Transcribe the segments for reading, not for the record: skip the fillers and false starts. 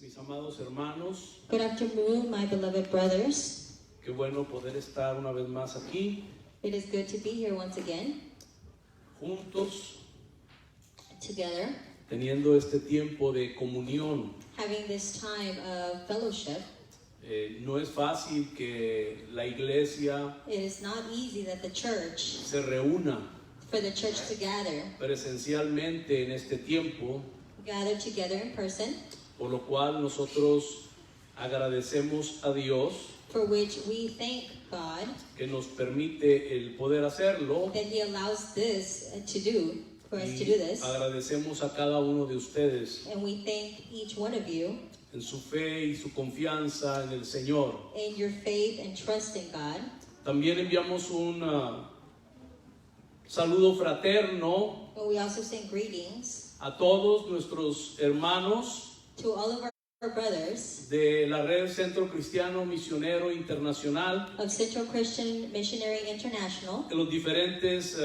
mis amados hermanos. Good afternoon, my beloved brothers. Qué bueno poder estar una vez más aquí, It is good to be here once again, juntos, together, teniendo este tiempo de comunión. having this time of fellowship. No es fácil que la iglesia It is not easy that the church, se reúna for the church to presencialmente en este tiempo, gather together in person, por lo cual nosotros agradecemos a Dios for which we thank God que nos permite el poder hacerlo, that He allows this for us to do y this. agradecemos a cada uno de ustedes And we thank each one of you en su fe y su confianza en el Señor. in your faith and trust in God. También enviamos un saludo fraterno But we also send greetings a todos nuestros hermanos to all of our brothers de la Red Centro Cristiano Misionero Internacional of Central Christian Missionary International en los diferentes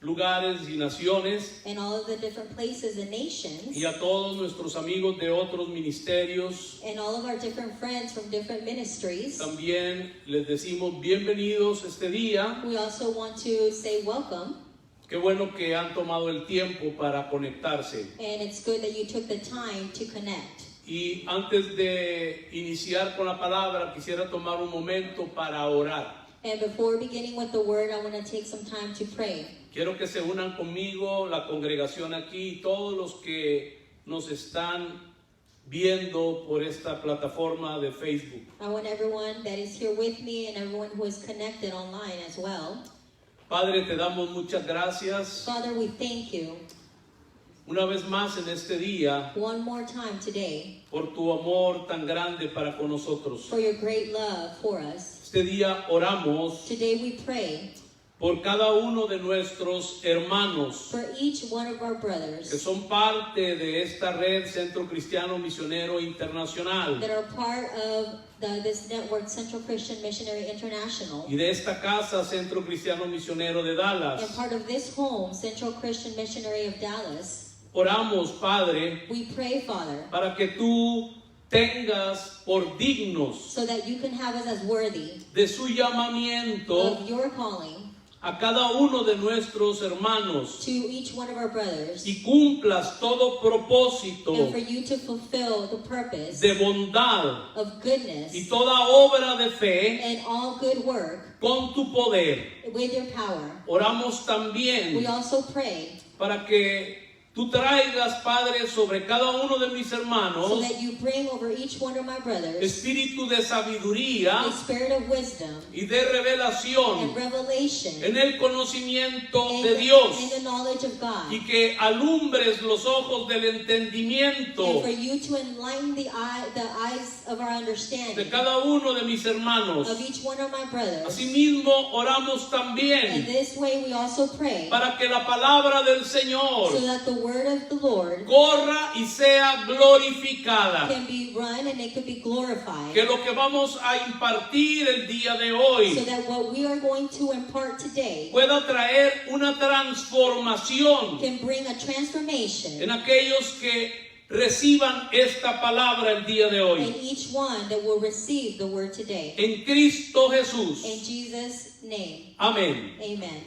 lugares y naciones, and all of the different places and nations, y a todos nuestros amigos de otros ministerios. and all of our different friends from different ministries. También les decimos bienvenidos este día. We also want to say welcome, Qué bueno que han tomado el tiempo para conectarse. and it's good that you took the time to connect. Y antes de iniciar con la palabra, quisiera tomar un momento para orar. And before beginning with the word, I want to take some time to pray. Quiero que se unan conmigo, la congregación aquí, todos los que nos están viendo por esta plataforma de Facebook. I want everyone that is here with me and everyone who is connected online as well. Padre, te damos muchas gracias Father, we thank you una vez más en este día one more time today por tu amor tan grande para con nosotros. for your great love for us. Este día oramos Today we pray por cada uno de nuestros hermanos for each one of our que brothers son parte de esta red Centro Cristiano Misionero Internacional that are part of this network, Central Christian Missionary International, y de esta casa Centro Cristiano Misionero de and Dallas. part of this home, Central Christian Missionary of Dallas. Oramos, Padre, We pray, Father, para que tú tengas por dignos so that you can have us as worthy de su llamamiento of your calling a cada uno de nuestros hermanos, to each one of our brothers, y cumplas todo propósito and for you to fulfill the purpose de bondad of goodness y toda obra de fe and all good work con tu poder. with your power. Oramos también We also pray para que tú traigas, Padre, sobre cada uno de mis so hermanos that you bring over each one of my brothers espíritu de sabiduría a spirit of wisdom y de revelación and revelation en el conocimiento and de Dios, the knowledge of God, y que alumbres los ojos del entendimiento and for you to enlighten the eyes of our de understanding cada uno de mis hermanos. of each one of my brothers. Asimismo, oramos And también this way we also pray para que la palabra del Señor so that the word of the Lord corra y sea glorificada. can be run and it can be glorified. Que lo que vamos a impartir el día de hoy So that what we are going to impart today pueda traer una transformación can bring a transformation en aquellos que reciban esta palabra el día de in hoy. each one that will receive the word today. En Cristo In Jesús. Jesus' name, Amén. amen.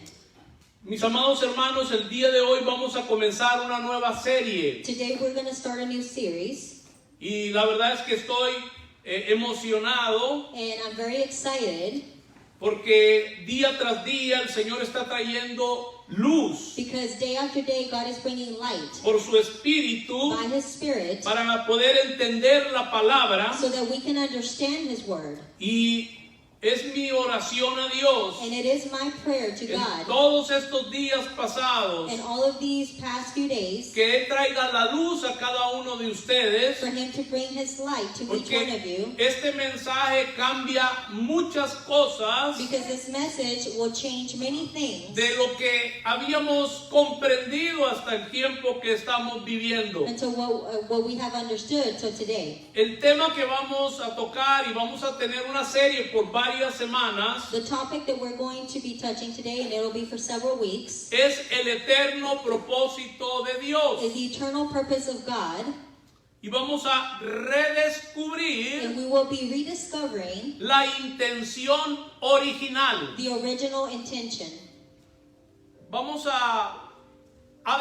Mis amados hermanos, el día de hoy vamos a comenzar una nueva serie. Today we're going to start a new series, Y la verdad es que estoy emocionado and I'm very excited porque día tras día el Señor está trayendo luz because day after day God is bringing light por su Espíritu by His Spirit para poder entender la palabra. so that we can understand His word. Y es mi oración a Dios And it is my prayer to en God todos estos días pasados in all of these past few days que Él traiga la luz a cada uno de ustedes, for Him to bring His light to each one of porque you, este mensaje cambia muchas cosas because this message will change many things de lo que habíamos comprendido hasta el tiempo que estamos viviendo. until what we have understood till today. El tema que vamos a tocar, y vamos a tener una serie por varias semanas, The topic that we're going to be touching today, and it'll be for several weeks, es el eterno propósito de Dios. is the eternal purpose of God. y vamos a redescubrir and we will be rediscovering la intención original. the original intention. Vamos a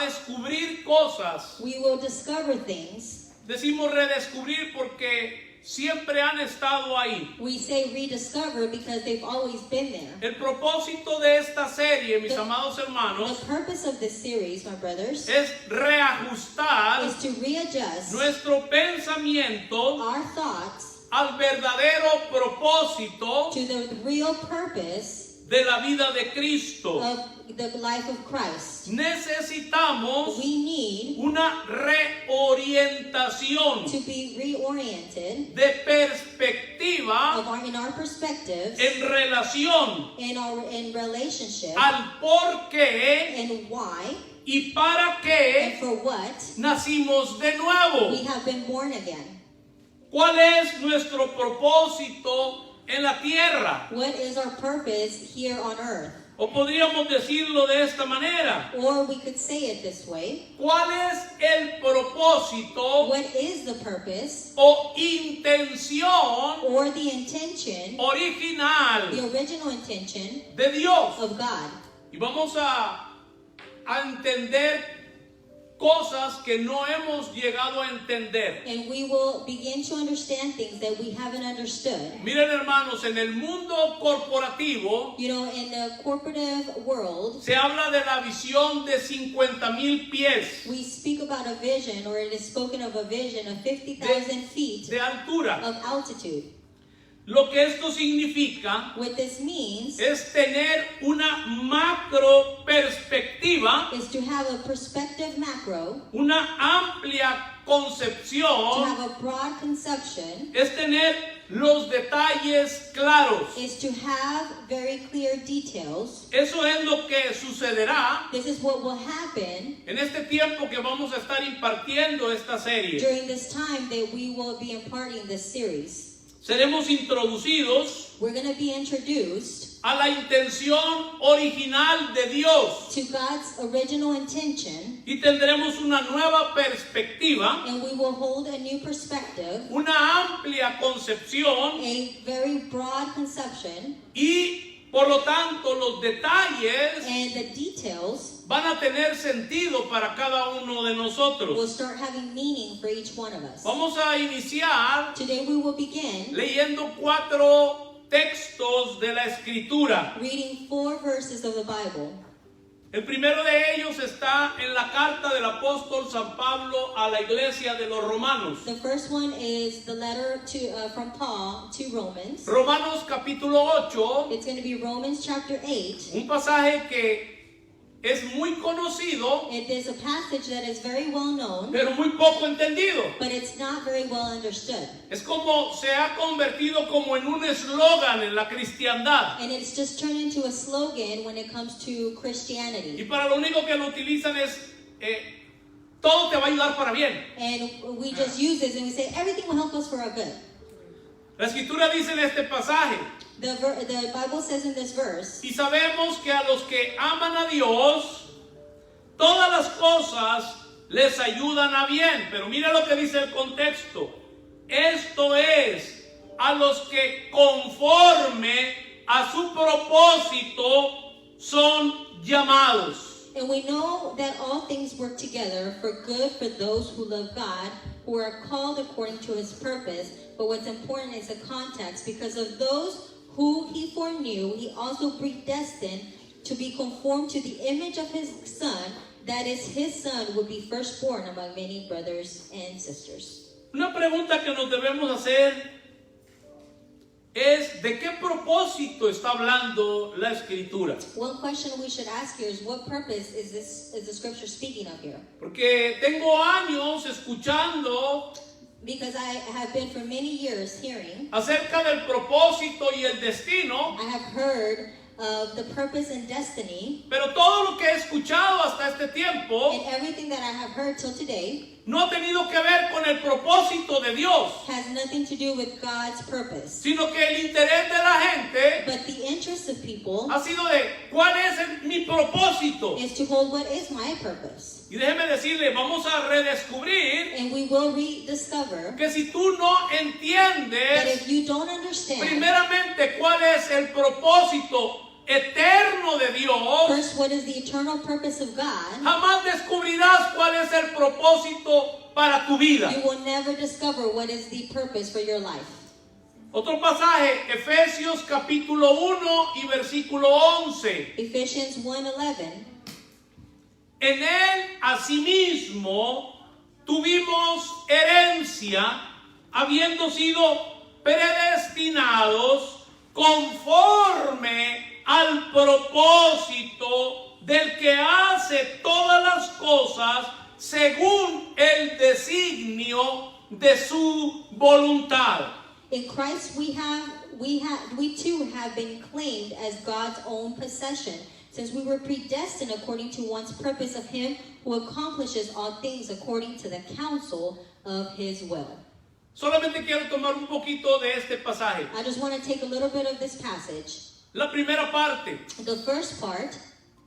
descubrir cosas. We will discover things. Decimos redescubrir porque siempre han estado ahí. We say rediscover because they've always been there. El propósito de esta serie, mis amados hermanos, The purpose of this series, my brothers, es reajustar is to readjust nuestro pensamiento our thoughts al verdadero propósito to the real purpose de la vida de Cristo. of the life of Christ. Necesitamos We need una reorientación to be reoriented de perspectiva in our perspectives, en relación in relationship, al por qué and why, y para and qué for what nacimos de nuevo. we have been born again. ¿Cuál es nuestro propósito en la tierra? What is our purpose here on earth? O podríamos decirlo de esta manera. Or we could say it this way. ¿Cuál es el propósito What is the purpose o intención or the intention, original the original intention de Dios? of God? Y vamos a entender cosas que no hemos llegado a entender. And we will begin to understand things that we haven't understood. Miren, hermanos, en el mundo corporativo You know, in the corporative world, se habla de la visión de 50,000 pies we speak about a vision, or it is spoken of a vision of 50,000 feet de altura. of altitude. Lo que esto significa What this means es tener una macro perspectiva, is to have a perspective macro, una amplia to concepción, have a broad conception, es tener los detalles claros. is to have very clear details. Eso es lo que sucederá This is what will happen en este tiempo que vamos a estar impartiendo esta serie. during this time that we will be imparting this series. Seremos introducidos We're going to be introduced a la intención original de Dios to God's original intention, y tendremos una nueva perspectiva, and we will hold a new perspective, una amplia concepción a very broad conception, y por lo tanto los detalles and the details van a tener sentido para cada uno de will nosotros. start having meaning for each one of us. Vamos a iniciar Today we will begin leyendo 4 textos de la Escritura. reading 4 verses of the Bible. El primero de ellos está en la carta del apóstol San Pablo a la iglesia de los romanos. The first one is the letter from Paul to Romans. Romanos capítulo 8, It's going to be Romans chapter 8. un pasaje que es muy conocido, It is a passage that is very well known, pero muy poco entendido. but it's not very well understood. Es como se ha convertido como en un eslogan en la cristiandad. And it's just turned into a slogan when it comes to Y Christianity. para lo único que lo utilizan es, todo te va a ayudar para bien. And we just use this and we say everything will help us for our good. La Escritura dice en este pasaje, The Bible says in this verse, y sabemos que a los que aman a Dios, todas las cosas les ayudan a bien. Pero mira lo que dice el contexto. Esto es, a los que conforme a su propósito son llamados. and we know that all things work together for good for those who love God, who are called according to his purpose. But what's important is the context, because of those who he foreknew, he also predestined to be conformed to the image of his Son, that is, his Son would be firstborn among many brothers and sisters. Una pregunta que nos debemos hacer es ¿de qué propósito está hablando la Escritura? One question we should ask here is, what purpose is the scripture speaking of here? Porque tengo años escuchando Because I have been for many years hearing, acerca del propósito y el destino, I have heard of the purpose and destiny, pero todo lo que he escuchado hasta este tiempo and everything that I have heard till today no ha tenido que ver con el propósito de Dios, has nothing to do with God's purpose. sino que el interés de la gente But the interest of people ha sido de ¿cuál es mi propósito? is to hold what is my purpose. Y déjeme decirle, vamos a redescubrir And we will rediscover que si tú no that entiendes if you don't understand, primeramente cuál es el propósito eterno de Dios, first, what is the eternal purpose of God, jamás descubrirás cuál es el propósito para tu vida. you will never discover what is the purpose for your life. Otro pasaje, Efesios capítulo 1 y versículo 11. Ephesians 1:11. En él asimismo tuvimos herencia, habiendo sido predestinados conforme al propósito del que hace todas las cosas según el designio de su voluntad. In Christ we too have been claimed as God's own possession, since we were predestined according to one's purpose of him who accomplishes all things according to the counsel of his will. Solamente quiero tomar un poquito de este pasaje. I just want to take a little bit of this passage. La primera parte The first part,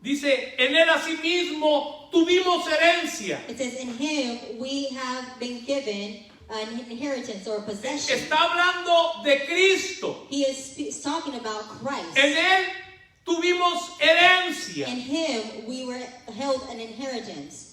dice, en él asimismo tuvimos herencia. it says, in him we have been given an inheritance or a possession. Está hablando de Cristo. He is talking about Christ. En él tuvimos herencia. In him we were held an inheritance.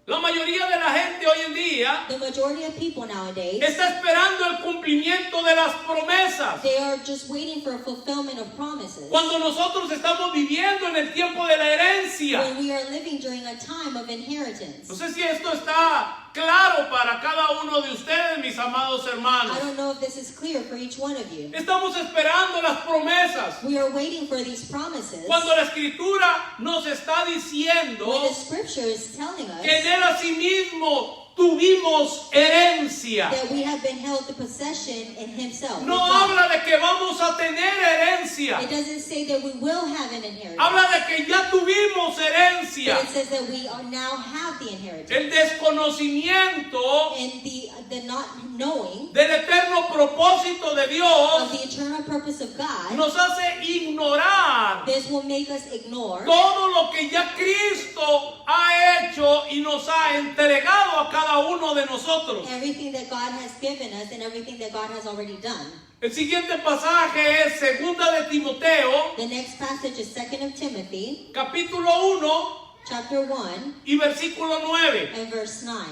La mayoría de la gente hoy en día The majority of people nowadays, está esperando el cumplimiento de las promesas. they are just waiting for a fulfillment of promises. Cuando nosotros estamos viviendo en el tiempo de la herencia. When we are living during a time of inheritance. No sé si esto está claro para cada uno de ustedes, mis amados hermanos. I don't know if this is clear for each one of you. Estamos esperando las promesas. We are waiting for these promises. Cuando la escritura nos está diciendo When the scripture is telling us que en él asimismo tuvimos herencia. that we have been held to possession in himself. No with God. habla de que vamos a tener herencia. It doesn't say that we will have an inheritance. Habla de que ya tuvimos herencia. But it says that we are now have the inheritance. El desconocimiento And the not knowing del eterno propósito de of Dios the eternal purpose of God, nos hace ignorar this will make us ignore todo lo que ya Cristo ha hecho y nos ha entregado a cada uno de nosotros. everything that God has given us and everything that God has already done. El siguiente pasaje es Segunda de Timoteo, The next passage is 2 of Timothy, capítulo 1 chapter 1 y versículo 9. and verse 9.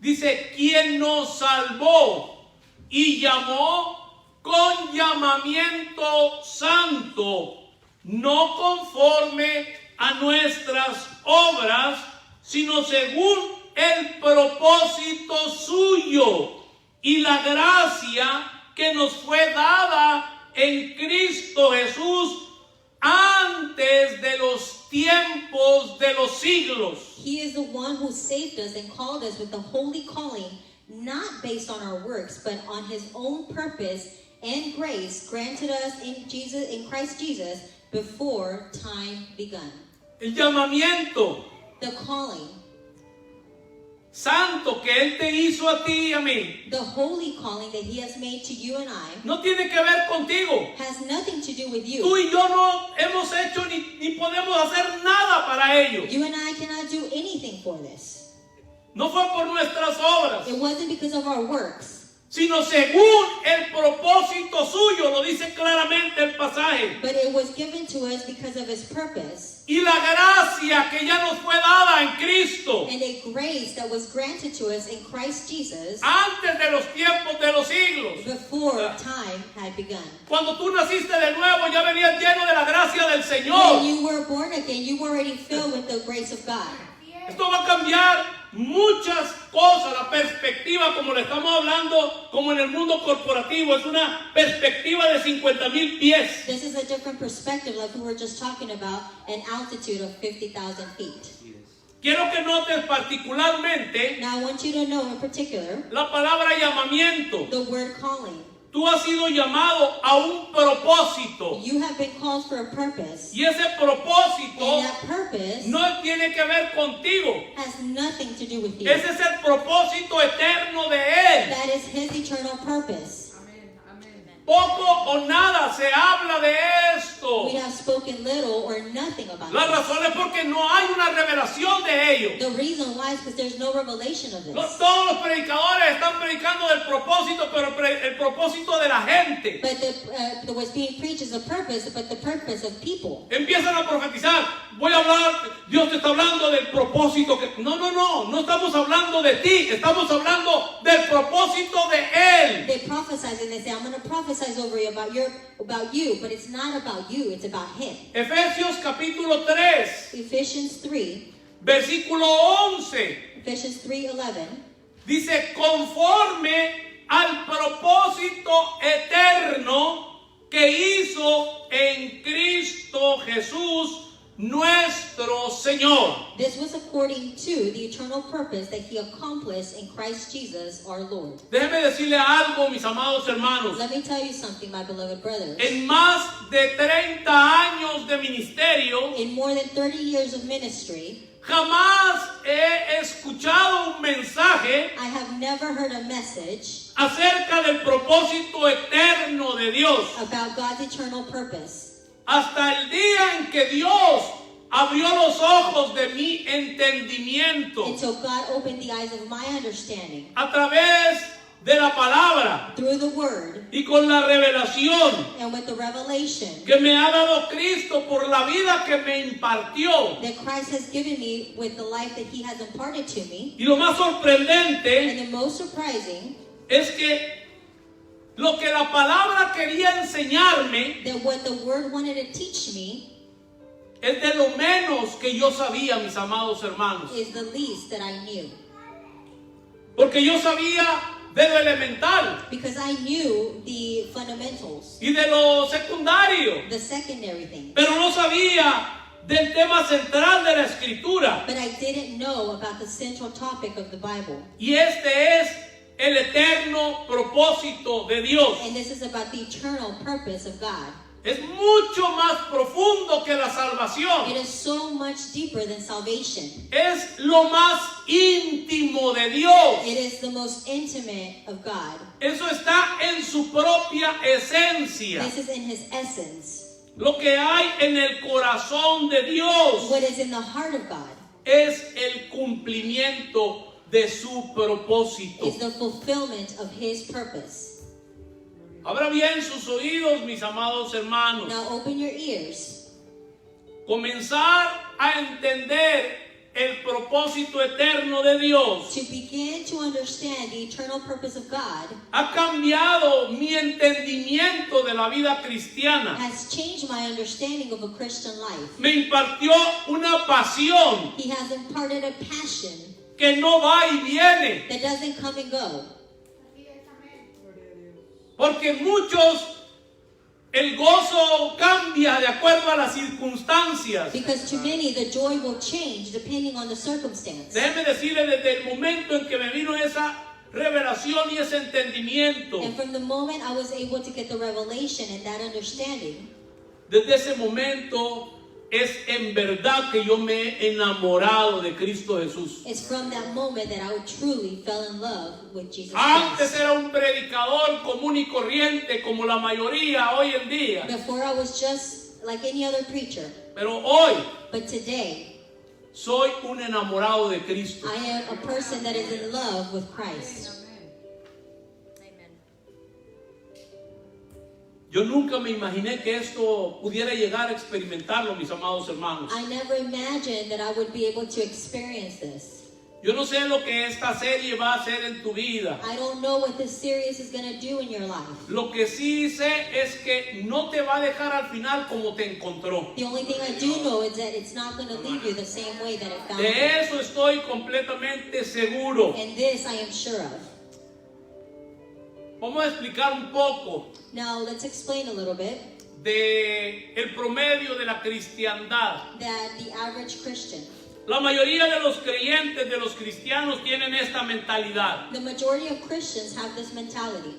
Dice, quien nos salvó y llamó con llamamiento santo, no conforme a nuestras obras, sino según el propósito suyo y la gracia que nos fue dada en Cristo Jesús antes de los tiempos de los siglos. He is the one who saved us and called us with the holy calling, not based on our works, but on his own purpose and grace granted us in Christ Jesus before time begun. El llamamiento The calling, santo que Él te hizo a ti y a mí, the holy calling that he has made to you and I, no tiene que ver contigo. has nothing to do with Tú you. y yo no hemos hecho ni podemos hacer nada para ello. You and I cannot do anything for this. No fue por nuestras obras, It wasn't because of our works, sino según el propósito suyo, lo dice claramente el pasaje. but it was given to us because of his purpose Y la gracia que ya nos fue dada en Cristo and a grace that was granted to us in Christ Jesus antes de los tiempos de los siglos. before time had begun. Cuando tú naciste de nuevo, ya venías lleno de la gracia del When Señor. you were born again, you were already filled with the grace of God. Esto va a cambiar muchas cosas, la perspectiva, como le estamos hablando, como en el mundo corporativo, es una perspectiva de 50,000 pies. This is a different perspective, like we were just talking about, an altitude of 50,000 feet. Quiero que notes particularmente Now I want you to know in particular la palabra llamamiento. the word calling. Tú has sido llamado a un propósito. You have been called for a purpose, Y ese and propósito that purpose no tiene que ver contigo. has nothing to do with you. Ese es el propósito eterno de Él. That is his eternal purpose. poco o nada se habla de esto. We have spoken little or nothing about La this. razón es porque no hay una revelación de ello. The reason why is because there's no revelation of No this. todos los predicadores están predicando del propósito, pero el propósito de la gente. But what's being preached is a purpose, but the purpose of people. Empiezan a profetizar. Voy a hablar, Dios te está hablando del propósito que... No estamos hablando de ti, estamos hablando del propósito de Él. They prophesy and they say, I'm going to prophesy over you about you, but it's not about you, it's about Him. Efesios capítulo 3, Ephesians 3, versículo 11. Ephesians 3:11. Dice, conforme al propósito eterno que hizo en Cristo Jesús nuestro Señor. This was according to the eternal purpose that He accomplished in Christ Jesus our Lord. Déjeme decirle algo, mis amados hermanos. Let me tell you something, my beloved brothers. En más de 30 años de ministerio, In more than 30 years of ministry, jamás he escuchado un mensaje I have never heard a message acerca del propósito eterno de Dios. about God's eternal purpose. Hasta el día en que Dios abrió los ojos de mi entendimiento Until God opened the eyes of my understanding a través de la palabra through the Word y con la revelación and with the revelation que me ha dado Cristo por la vida que me impartió. that Christ has given me with the life that He has imparted to me. Y lo más sorprendente And the most surprising, es que lo que la palabra quería enseñarme that what the Word wanted to teach me es de lo menos que yo sabía, mis amados hermanos. is the least that I knew. Porque yo sabía de lo elemental Because I knew the fundamentals, y de lo secundario, the secondary things. pero no sabía del tema central de la escritura. But I didn't know about the central topic of the Bible. Y este es el eterno propósito de Dios. And this is about the eternal purpose of God. Es mucho más profundo que la It salvación. is so much deeper than salvation. Es lo más íntimo de Dios. It is the most intimate of God. Eso está en su propia esencia. This is in His essence. Lo que hay en el corazón de Dios What is in the heart of God es el cumplimiento de su propósito. is the fulfillment of His purpose. Abra bien sus oídos, mis amados hermanos. Now open your ears. Comenzar a entender el propósito eterno de Dios To begin to understand the eternal purpose of God ha cambiado mi entendimiento de la vida cristiana. has changed my understanding of a Christian life. Me impartió una pasión He has imparted a passion que no va y viene. that doesn't come and go. Porque muchos, el gozo cambia de acuerdo a las circunstancias. Because to many, the joy will change depending on the circumstance. Déjeme decirle, desde el momento en que me vino esa revelación y ese entendimiento, And from the moment I was able to get the revelation and that understanding, desde ese momento es en verdad que yo me he enamorado de Cristo Jesús. it's from that moment that I truly fell in love with Jesus Antes Christ. era un predicador común y corriente como la mayoría hoy en día, Before I was just like any other preacher, pero hoy but today soy un enamorado de Cristo. I am a person that is in love with Christ. Yo nunca me imaginé que esto pudiera llegar a experimentarlo, mis amados hermanos. I never imagined that I would be able to experience this. Yo no sé lo que esta serie va a hacer en tu vida. I don't know what this series is going to do in your life. Lo que sí sé es que no te va a dejar al final como te encontró. The only thing I do know is that it's not going to leave you the same way that it found De you. eso estoy completamente seguro. And this I am sure of. Vamos a explicar un poco Now let's explain a little bit de el promedio de la cristiandad. that the average Christian, La mayoría de los creyentes, de los cristianos, tienen esta mentalidad. the majority of Christians have this mentality.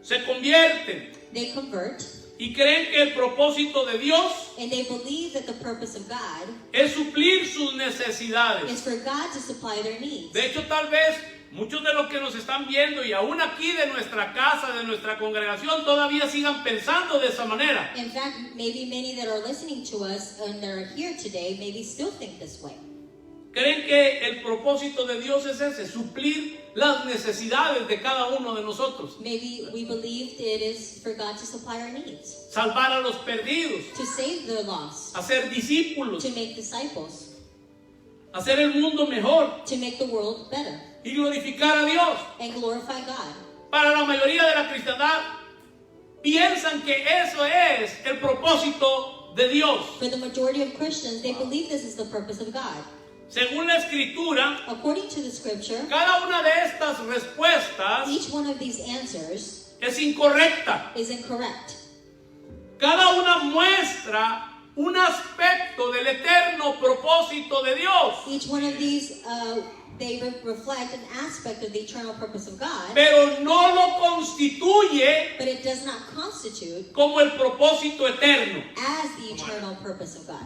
Se convierten, They convert, y creen que el propósito de Dios and they believe that the purpose of God es suplir sus is necesidades. for God to supply their needs. De hecho, tal vez muchos de los que nos están viendo y aún aquí de nuestra casa, de nuestra congregación, todavía sigan pensando de esa manera. In fact, maybe many that are listening to us and that are here today maybe still think this way. Creen que el propósito de Dios es ese, suplir las necesidades de cada uno de nosotros, Maybe we believe it is for God to supply our needs, salvar a los perdidos, to save the lost, hacer discípulos, to make disciples, hacer el mundo mejor to make the world better, y glorificar a Dios. and glorify God. Para la mayoría de la cristiandad, piensan que eso es el propósito de Dios. For the majority of Christians, they believe this is the purpose of God. Según la Escritura, According to the scripture, cada una de estas respuestas each one of these answers es incorrecta. is incorrect. Cada una muestra un aspecto del eterno propósito de Dios, Each one of these, they reflect an aspect of the eternal purpose of God, pero no lo constituye but it does not constitute como el propósito eterno. as the eternal purpose of God.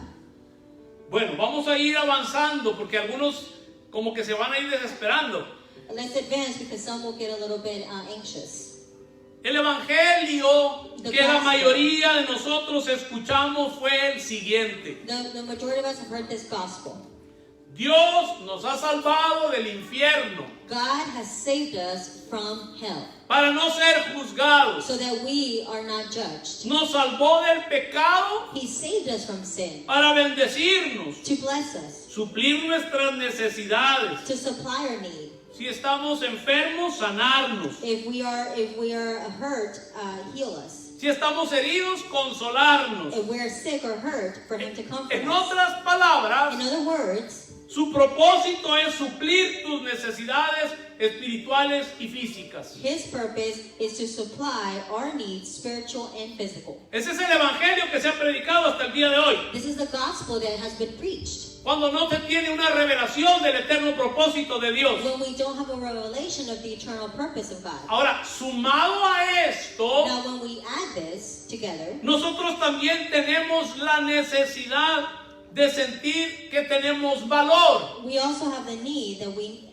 Bueno, vamos a ir avanzando porque algunos como que se van a ir desesperando. Let's advance because some will get a little bit anxious. El evangelio que la mayoría de nosotros escuchamos fue el siguiente: The majority of us have heard this gospel. Dios nos ha salvado del infierno God has saved us from hell para no ser juzgados. so that we are not judged. Nos salvó del pecado He saved us from sin para bendecirnos, to bless us, suplir nuestras necesidades. to supply our need. Si estamos enfermos, sanarnos. If we are hurt, heal us. Si estamos heridos, consolarnos. If we're sick or hurt, for Him to comfort En us. otras palabras, In other words, su propósito es suplir tus necesidades espirituales y físicas. His purpose is to supply our needs, spiritual and physical. Ese es el evangelio que se ha predicado hasta el día de hoy. This is the gospel that has been preached. Cuando no se tiene una revelación del eterno propósito de Dios. When we don't have a revelation of the eternal purpose of God. Ahora, sumado a esto, Now, when we add this together, nosotros también tenemos la necesidad de sentir que tenemos valor. we also have the need that we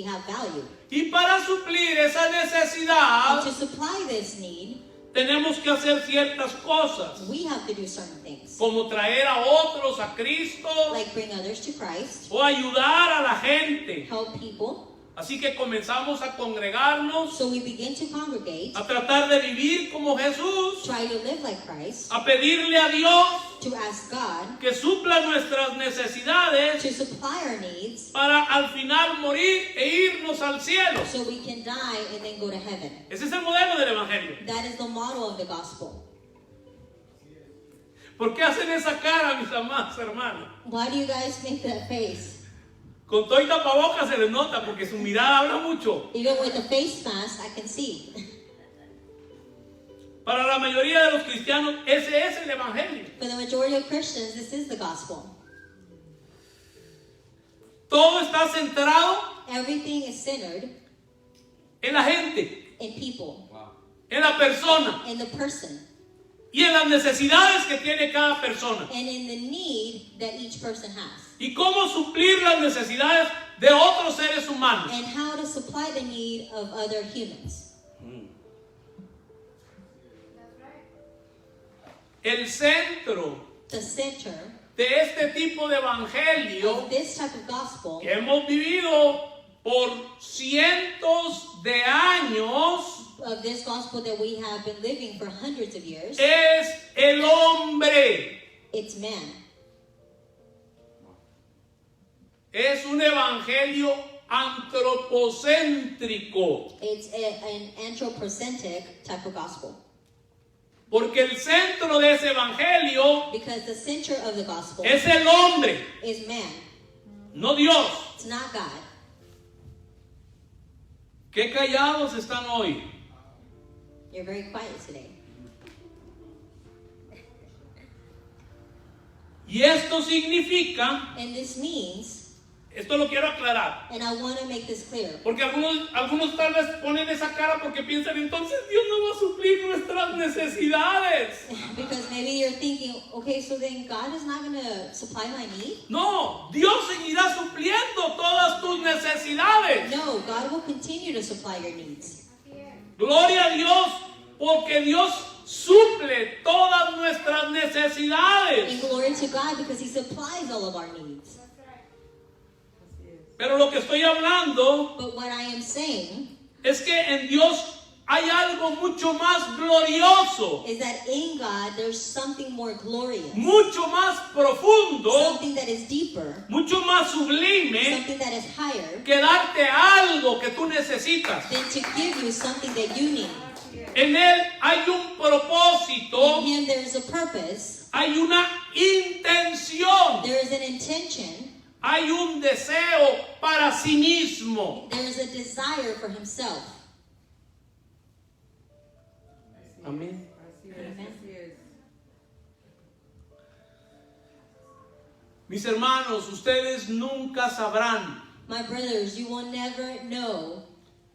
have value. Y para suplir esa necesidad, And to supply this need, tenemos que hacer ciertas cosas, we have to do certain things, como traer a otros a Cristo like bring others to Christ, o ayudar a la gente. help people. Así que comenzamos a congregarnos, So we begin to congregate, a tratar de vivir como Jesús, try to live like Christ, a pedirle a Dios to ask God que supla nuestras necesidades to supply our needs para al final morir e irnos al cielo. so we can die and then go to heaven. Ese es el modelo del evangelio. That is the model of the gospel. ¿Por qué hacen esa cara, mis amados hermanos? Why do you guys make that face? Con todo y tapabocas se les nota porque su mirada habla mucho. Even with the face mask, I can see. Para la mayoría de los cristianos, ese es el evangelio. For the majority of Christians, this is the gospel. Todo está centrado Everything is centered en la gente, in people, en la persona in the person, y en las necesidades que tiene cada persona. and in the need that each person has. Y cómo suplir las necesidades de otros seres humanos. And how to supply the need of other humans. El centro The center de este tipo de evangelio of this type of gospel que hemos vivido por cientos de años of this gospel that we have been living for hundreds of years, es el hombre. it's man. Es un evangelio antropocéntrico. It's an anthropocentric type of gospel. Porque el centro de ese evangelio Because the center of the gospel es el hombre, is man. no Dios. It's not God. Qué callados están hoy. You're very quiet today. Y esto significa, And this means Esto lo quiero aclarar. And I want to make this clear. Porque algunos tal vez ponen esa cara porque piensan, entonces Dios no va a suplir nuestras necesidades. Because maybe you're thinking, okay, so then God is not going to supply my need? No, Dios seguirá supliendo todas tus necesidades. No, God will continue to supply your needs. Gloria a Dios, porque Dios suple todas nuestras necesidades. And glory to God because He supplies all of our needs. Pero lo que estoy hablando But what I am saying es que en Dios hay algo mucho más glorioso, is that in God there's something more glorious, mucho más profundo, something that is deeper, mucho más sublime something that is higher, que darte algo que tú necesitas. than to give you something that you need. En Él hay un propósito, In Him there is a purpose, hay una intención, there is an intention, hay un deseo para sí mismo. there is a desire for Himself. Amén. Amen. Mis hermanos, ustedes nunca sabrán My brothers, you will never know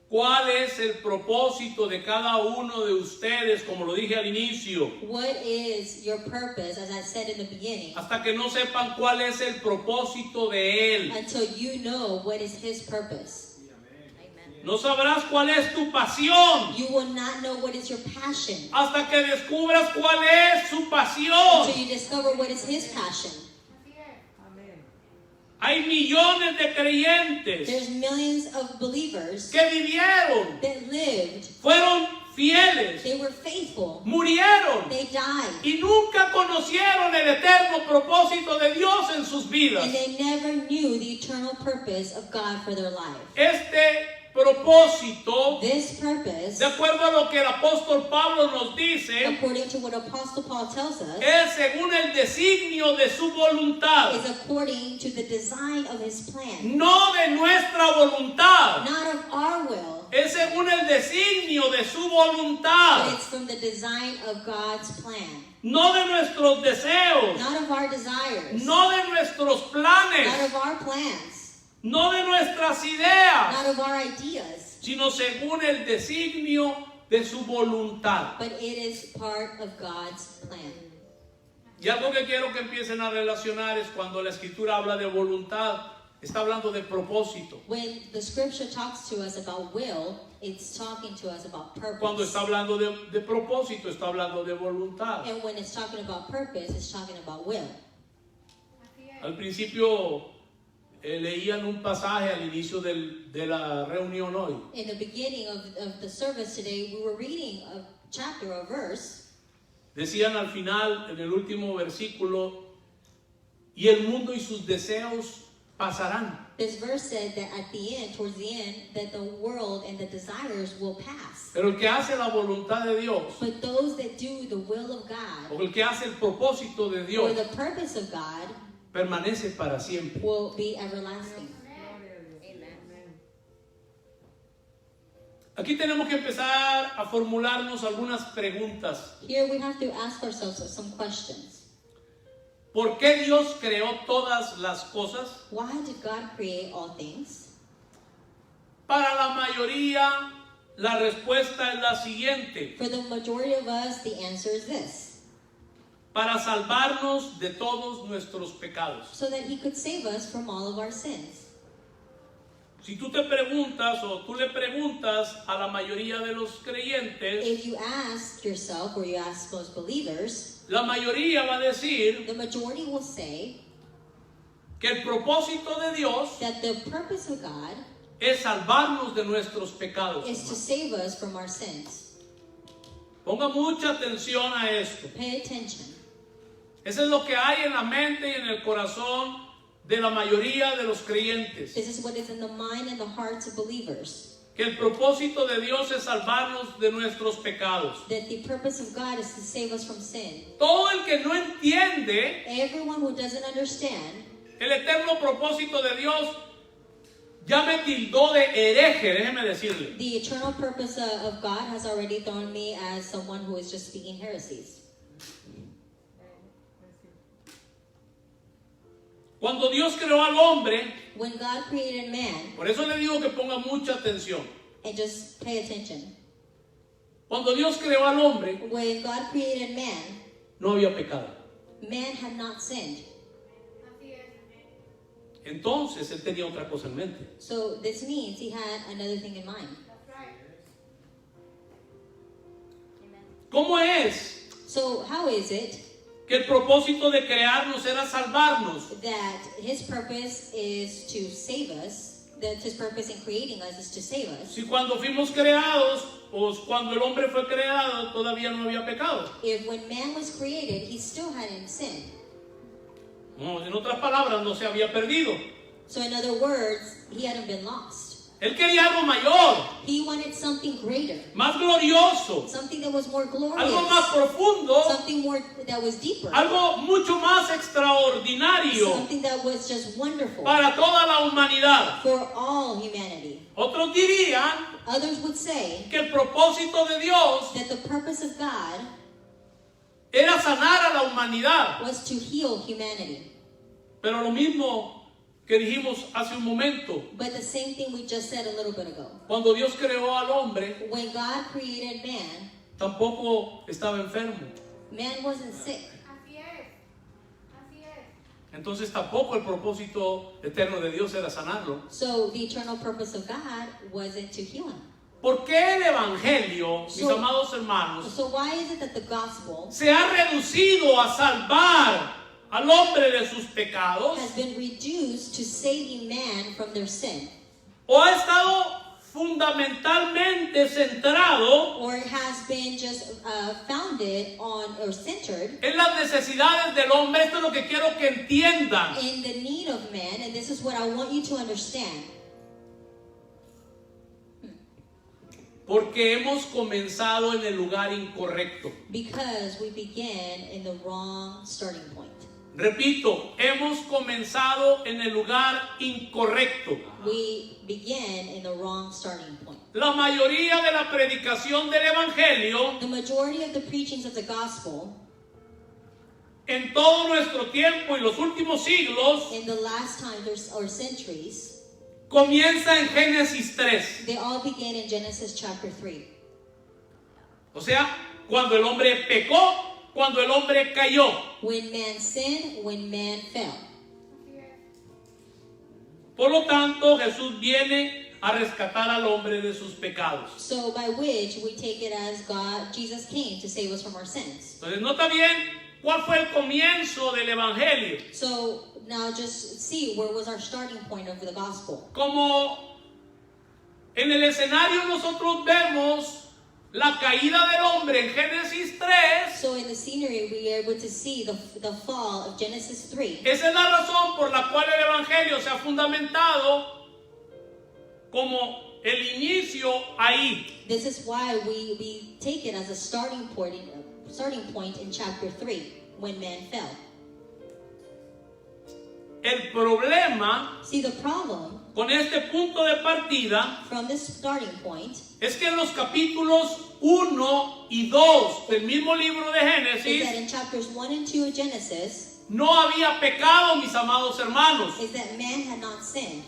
cuál es el propósito de cada uno de ustedes, como lo dije al inicio, what is your purpose, as I said in the beginning, hasta que no sepan cuál es el propósito de Él. until you know what is His purpose. No sabrás cuál es tu pasión You will not know what is your passion hasta que descubras cuál es su pasión. until you discover what is His passion. Hay millones de creyentes There's millions of believers que vivieron, that lived, fueron fieles, they were faithful, murieron they died, y nunca conocieron el eterno propósito de Dios en sus vidas. and they never knew the eternal purpose of God for their life. Este propósito, This purpose, de acuerdo a lo que el apóstol Pablo nos dice, according to what Apostle Paul tells us, es según el designio de su voluntad, is according to the design of His plan, no de nuestra voluntad. not of our will, Es según el designio de su but voluntad, it's from the design of God's plan, no de nuestros deseos, not of our desires, no de nuestros not planes, of our plans, no de nuestras ideas, not of our ideas, sino según el designio de su voluntad. but it is part of God's plan. Y algo que quiero que empiecen a relacionar es cuando la escritura habla de voluntad, está hablando de propósito. When the scripture talks to us about will, it's talking to us about Cuando purpose. está hablando de propósito, está hablando de voluntad. And when it's talking about purpose, it's talking about will. Al principio leían un pasaje al inicio de la reunión hoy. In the beginning of the service today, we were reading a chapter or verse. Decían al final, en el último versículo, y el mundo y sus deseos pasarán. This verse said that at the end, towards the end, that the world and the desires will pass. Pero el que hace la voluntad de Dios, But those that do the will of God, o el que hace el propósito de or Dios, the purpose of God, permanece para siempre. will be everlasting. Aquí tenemos que empezar a formularnos algunas preguntas. Here we have to ask ourselves some questions. ¿Por qué Dios creó todas las cosas? Why did God create all things? Para la mayoría, la respuesta es la siguiente: For the majority of us, the answer is this: para salvarnos de todos nuestros pecados. so that He could save us from all of our sins. Si tú te preguntas o tú le preguntas a la mayoría de los creyentes, If you ask yourself, or you ask most believers, la mayoría va a decir the majority will say que el propósito de Dios that the purpose of God es salvarnos de nuestros pecados. is to save us from our sins. Ponga mucha atención a esto. Pay attention. Eso es lo que hay en la mente y en el corazón de la mayoría de los creyentes. This is what is in the mind and the hearts of believers. Que el propósito de Dios es salvarnos de nuestros pecados. That the purpose of God is to save us from sin. Todo el que no entiende Everyone who doesn't understand el eterno propósito de Dios ya me tildó de hereje, déjeme decirle. the eternal purpose of God has already thrown me as someone who is just speaking heresies. Cuando Dios creó al hombre, When God created man, por eso le digo que ponga mucha atención. and just pay attention. Cuando Dios creó al hombre, When God created man, no había pecado. man had not sinned. Entonces él tenía otra cosa en mente. So this means he had another thing in mind. ¿Cómo es So how is it que el propósito de crearnos era salvarnos? that his purpose is to save us? That his purpose in creating us is to save us. Si cuando fuimos creados, o cuando el hombre fue creado, todavía no había pecado. If when man was created, he still hadn't sinned. No, en otras palabras, no se había perdido. So in other words, he hadn't been lost. Él quería algo mayor, He wanted something greater, más glorioso, something that was more glorious, algo más profundo, something more that was deeper, algo mucho más extraordinario something that was just wonderful para toda la humanidad. for all humanity. Otros dirían Others would say que el propósito de Dios that the purpose of God era sanar a la humanidad. was to heal humanity. Pero lo mismo que dijimos hace un momento, But the same thing we just said a little bit ago. cuando Dios creó al hombre, When God created man, tampoco estaba enfermo. man wasn't sick. Así es. Así es. Entonces tampoco el propósito eterno de Dios era sanarlo. So the eternal purpose of God wasn't to heal him. ¿Por qué el Evangelio, mis So- amados hermanos, So why is it that the gospel se ha reducido a salvar al hombre de sus pecados? has been reduced to saving man from their sin? ¿O ha estado fundamentalmente centrado Or it has been just founded on or centered en las necesidades del hombre? Esto es lo que quiero que entiendan. in the need of man, and this is what I want you to understand. Porque hemos comenzado en el lugar incorrecto. Because we began in the wrong starting point. Repito, hemos comenzado en el lugar incorrecto. We began in the wrong starting point. La mayoría de la predicación del Evangelio The majority of the preachings of the gospel en todo nuestro tiempo y los últimos siglos in the last times or centuries, comienza en Génesis 3. they all began in Genesis chapter 3. O sea, cuando el hombre pecó, cuando el hombre cayó. When man sinned, when man fell. Por lo tanto, Jesús viene a rescatar al hombre de sus pecados. So by which we take it as Jesus came to save us from our sins. Entonces, nota bien cuál fue el comienzo del Evangelio. So now just see where was our starting point of the gospel. Como en el escenario nosotros vemos la caída del hombre en Génesis 3, So in the scenery we are able to see the fall of Genesis 3. esa es la razón por la cual el Evangelio se ha fundamentado como el inicio ahí. This is why we take it as a starting point in chapter 3 when man fell. El problema See, the problem con este punto de partida from this starting point es que en los capítulos 1 y 2 del mismo libro de is that Génesis in chapters 1 and 2 of Genesis no había pecado, mis amados hermanos. is that man had not sinned.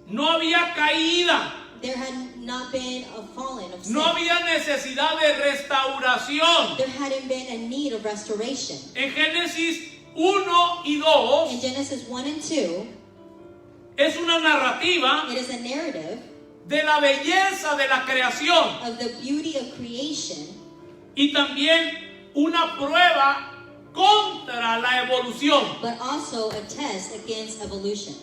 No había caída. There had not been a fallen of sin. No había necesidad de restauración. There hadn't been a need of restoration. En Génesis 1 y 2 In Genesis 1 and 2, es una narrativa it is a narrative de la belleza de la creación of the beauty of creation y también una prueba contra la evolución. but also a test against evolution.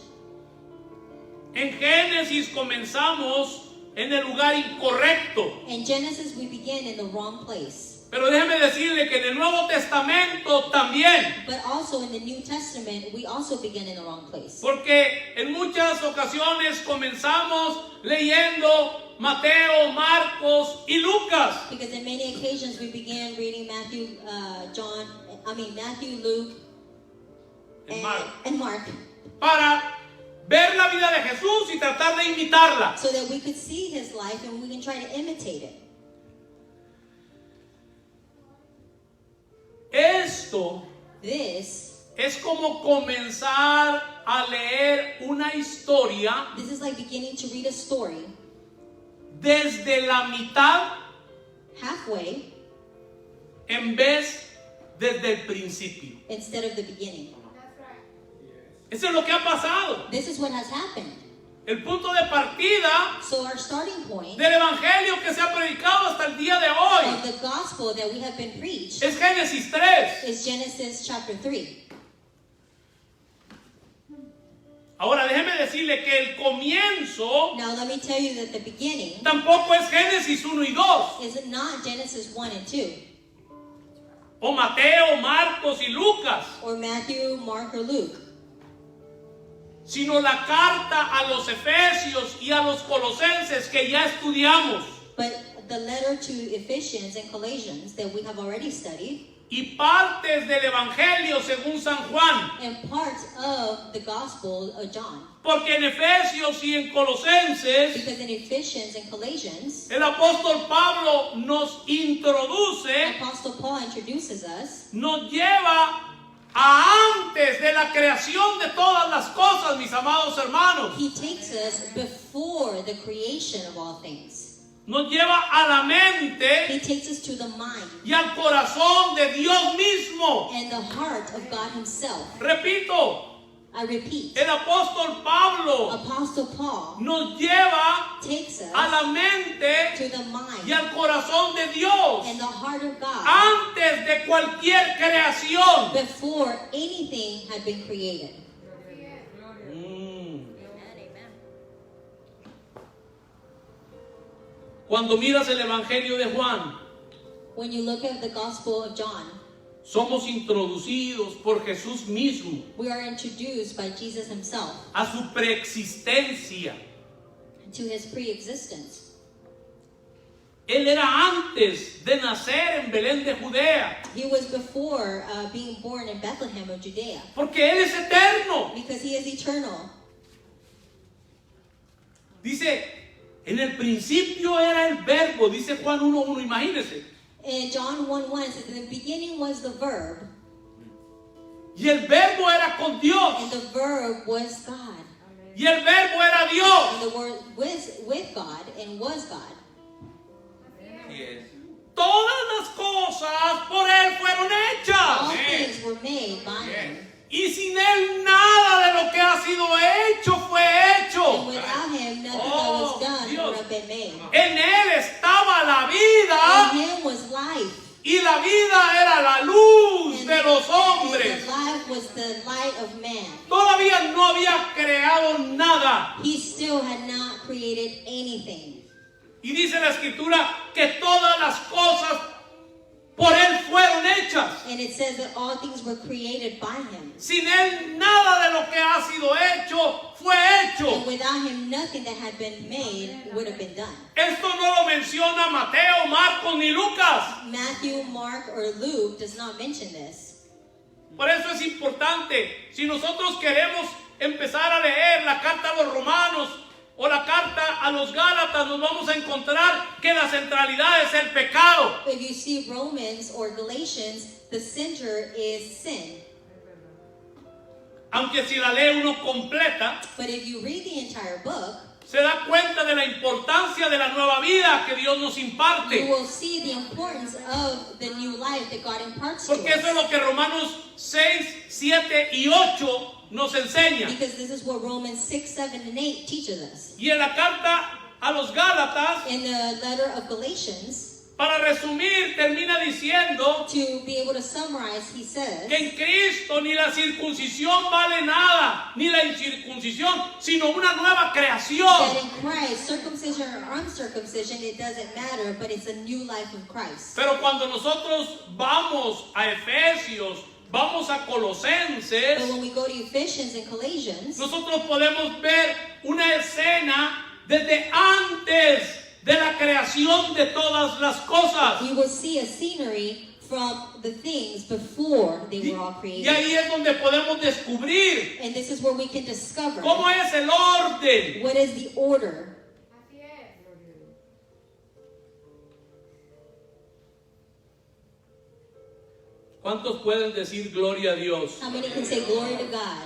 En Génesis comenzamos en el lugar incorrecto. In Genesis, we begin in the wrong place. Pero déjeme decirle que en el Nuevo Testamento también. But also in the New Testament, we also begin in the wrong place. Porque en muchas ocasiones comenzamos leyendo Mateo, Marcos y Lucas. Because in many occasions, we began reading Matthew, Luke, En Marcos. and Mark, Para ver la vida de Jesús y tratar de imitarla. so that we could see his life and we can try to imitate it. Esto This es como comenzar a leer una historia This is like beginning to read a story desde la mitad halfway en vez desde el principio. instead of the beginning. That's right. Eso es lo que ha pasado. This is what has happened. El punto de partida So our starting point del evangelio que se ha predicado hasta el día de hoy of the gospel that we have been preached es Génesis 3. is Genesis chapter 3. Ahora déjeme decirle que el comienzo Now let me tell you that the beginning tampoco es Génesis 1 y 2, is not Genesis 1 and 2, o Mateo, Marcos y Lucas, or Matthew, Mark, or Luke, sino la carta a los Efesios y a los Colosenses que ya estudiamos, but the letter to Ephesians and Colossians that we have already studied, y partes del evangelio según San Juan, and parts of the gospel of John. porque en Efesios y en Colosenses Because in Ephesians and Colossians, el apóstol Pablo nos introduce, Apostle Paul introduces us nos lleva a antes de la creación de todas las cosas, mis amados hermanos. He takes us before the creation of all things. Nos lleva a la mente He takes us to the mind y al corazón de Dios mismo. and the heart of God himself. Repito, I repeat, el apóstol Pablo Apostle Paul nos lleva takes a us la mente to the mind y al corazón de Dios and the heart of God antes de cualquier creación. before anything had been created. Cuando miras el evangelio de Juan, When you look at the Gospel of John, somos introducidos por Jesús mismo we are introduced by Jesus himself a su preexistencia. to his pre-existence. Él era antes de nacer en Belén de Judea, He was before being born in Bethlehem of Judea, porque Él es eterno. because he is eternal. Dice, en el principio era el verbo, dice Juan 1:1, imagínense. And John 1:1 says, in the beginning was the Verb, Y el verbo era con and Dios, the Verb was God, y el verbo era Dios. and the Word was with God and was God. Todas las cosas por Él fueron All hechas. things were made by him, Y sin Él nada de lo que ha sido hecho fue and hecho. without him nothing Oh, that was done Dios. would have been made. En Él estaba la vida, In him was life, y la vida era la luz de los and hombres. the life was the light of man. Todavía no había creado nada. He still had not created anything. Y dice la escritura que todas las cosas por Él fueron hechas. And it says that all things were created by him. Sin Él nada de lo que ha sido hecho fue hecho. And without him, nothing that had been made would have been done. Esto no lo menciona Mateo, Marcos ni Lucas. Matthew, Mark, or Luke does not mention this. Por eso es importante, si nosotros queremos empezar a leer la carta a los romanos o la carta a los gálatas, nos vamos a encontrar que la centralidad es el pecado. If you see Romans or Galatians, the center is sin. Aunque si la lee uno completa, But if you read the entire book, se da cuenta de la importancia de la nueva vida que Dios nos you imparte. will see the importance of the new life that God imparts to Porque eso es us. lo que Romanos 6, 7 y 8 nos enseña. Because this is what Romans 6, 7, and 8 teaches us. Y en la carta a los gálatas, In the letter of Galatians, para resumir, termina diciendo to be able to summarize, he says, que en Cristo ni la circuncisión vale nada, ni la incircuncisión, sino una nueva that creación. in Christ, circumcision or uncircumcision, it doesn't matter, but it's a new life of Christ. Pero cuando nosotros vamos a Efesios, vamos a But Colosenses, when we go to Ephesians and Colossians, nosotros podemos ver una escena desde antes de la creación de todas las cosas. we will see a scenery from the things before they were all Y created. ahí es donde podemos descubrir And this is where we can discover cómo es el orden. what is the order. Así es. ¿Cuántos pueden decir gloria a Dios? How many can say glory to God?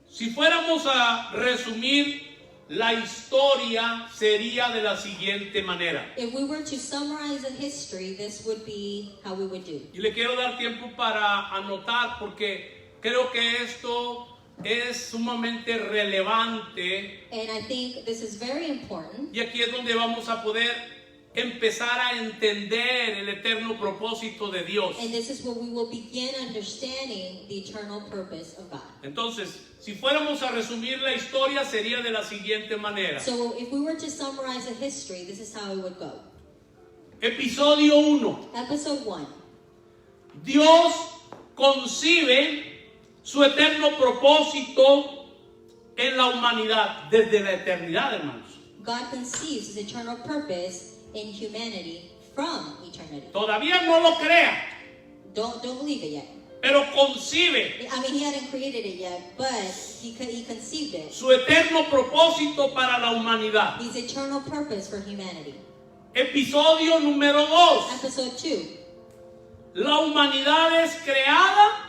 Si fuéramos a resumir la historia, sería de la siguiente manera. If we were to summarize the history, this would be how we would do. Y le quiero dar tiempo para anotar porque creo que esto es sumamente relevante And I think this is very important. y aquí es donde vamos a poder empezar a entender el eterno propósito de Dios. And this is where we will begin understanding the eternal purpose of God. Entonces, si fuéramos a resumir la historia, sería de la siguiente manera. So if we were to summarize the history, this is how it would go. Episodio 1. Episode 1. Dios concibe su eterno propósito en la humanidad desde la eternidad, hermanos. God conceives his eternal purpose in humanity from eternity. Todavía no lo crea, Don't believe it yet. pero concibe I mean, he hadn't created it yet, but he conceived it. su eterno propósito para la humanidad. His eternal purpose for humanity. Episodio número 2. Episode 2. La humanidad es creada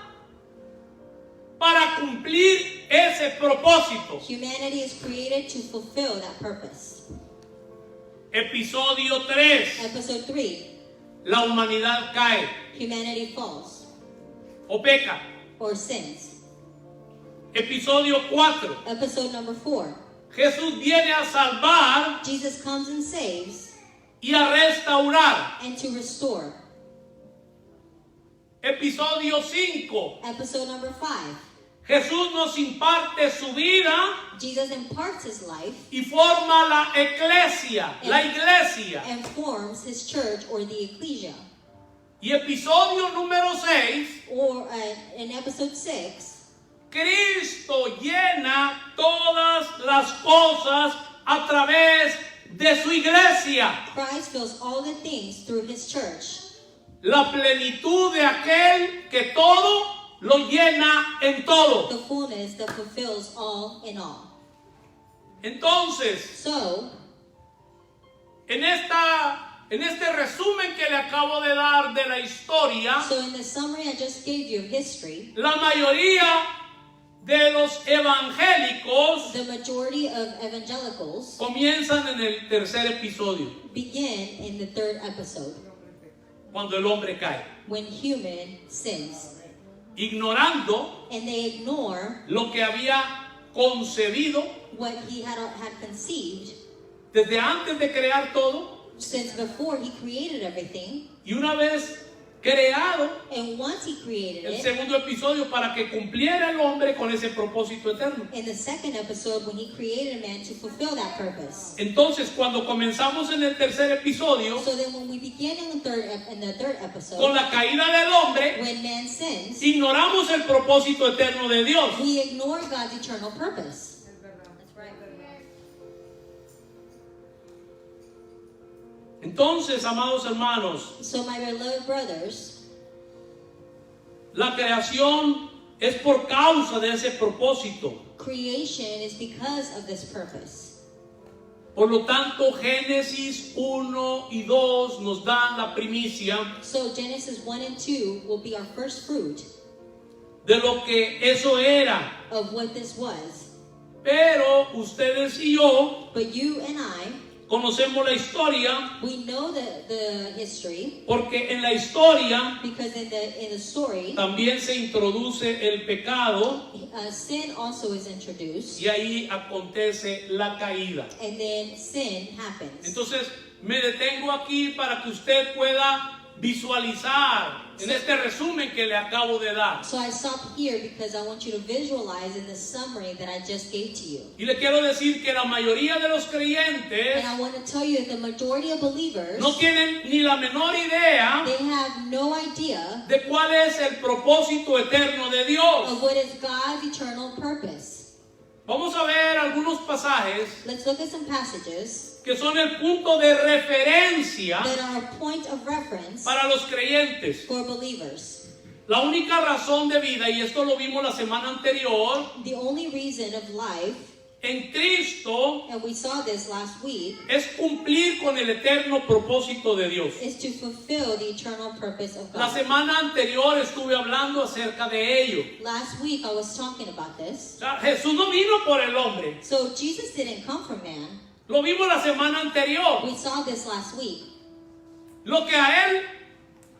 para cumplir ese propósito. Humanity is created to fulfill that purpose. Episodio 3. Episode 3. La humanidad cae Humanity falls o peca. or sins. Episodio 4. Episode number 4. Jesús viene a salvar Jesus comes and saves y a restaurar. and to restore. Episodio 5. Episode number 5. Jesús nos imparte su vida Jesus imparts his life y forma la iglesia, la iglesia. and forms his church or the ecclesia. Y episodio número 6, Or in episode 6, Cristo llena todas las cosas a través de su iglesia. Christ fills all the things through his church. La plenitud de aquel que todo lo llena en todo. The fullness that fulfills all in all. Entonces, So, en este resumen que le acabo de dar de la historia, so in the summary I just gave you of history, la mayoría de los evangélicos the majority of evangelicals comienzan en el tercer episodio, begin in the 3rd episode, cuando el hombre cae, when human sins. ignorando And they ignore lo que había concebido what he had conceived desde antes de crear todo, since before he created everything. y una vez creado And once he created el it, segundo episodio para que cumpliera el hombre con ese propósito eterno. in the 2nd episode, when he created man to fulfill that purpose. Entonces, cuando comenzamos en el tercer episodio So then when we begin in the 3rd episode, con la caída del hombre, when man sins, ignoramos el propósito eterno de Dios. we ignore God's eternal purpose. That's right. Entonces, amados hermanos, So my beloved brothers, la creación es por causa de ese propósito. creation is because of this purpose. Por lo tanto, Génesis 1 y 2 nos dan la primicia So Genesis 1 and 2 will be our first fruit de lo que eso era. of what this was. Pero ustedes y yo But you and I, conocemos la historia we know the history porque en la historia because in the story, también se introduce el pecado sin also is introduced, y ahí acontece la caída. and then sin happens. Entonces me detengo aquí para que usted pueda visualizar en este resumen que le acabo de dar. So I stop here because I want you to visualize in the summary that I just gave to you. Y le quiero decir que la mayoría de los creyentes And I want to tell you that the majority of believers, no tienen ni la menor idea they have no idea de cuál es el propósito eterno de Dios. of what is God's eternal purpose. Vamos a ver algunos pasajes Let's look at some passages que son el punto de referencia that are a point of reference para los creyentes. for believers. La única razón de vida, y esto lo vimos la semana anterior, The only reason of life en Cristo and we saw this last week, es cumplir con el eterno propósito de Dios. is to fulfill the eternal purpose of La God. semana anterior estuve hablando acerca de ello. Last week I was talking about this. O sea, Jesús no vino por el hombre. So Jesus didn't come from man. Lo vimos la semana anterior. We saw this last week. Lo que a él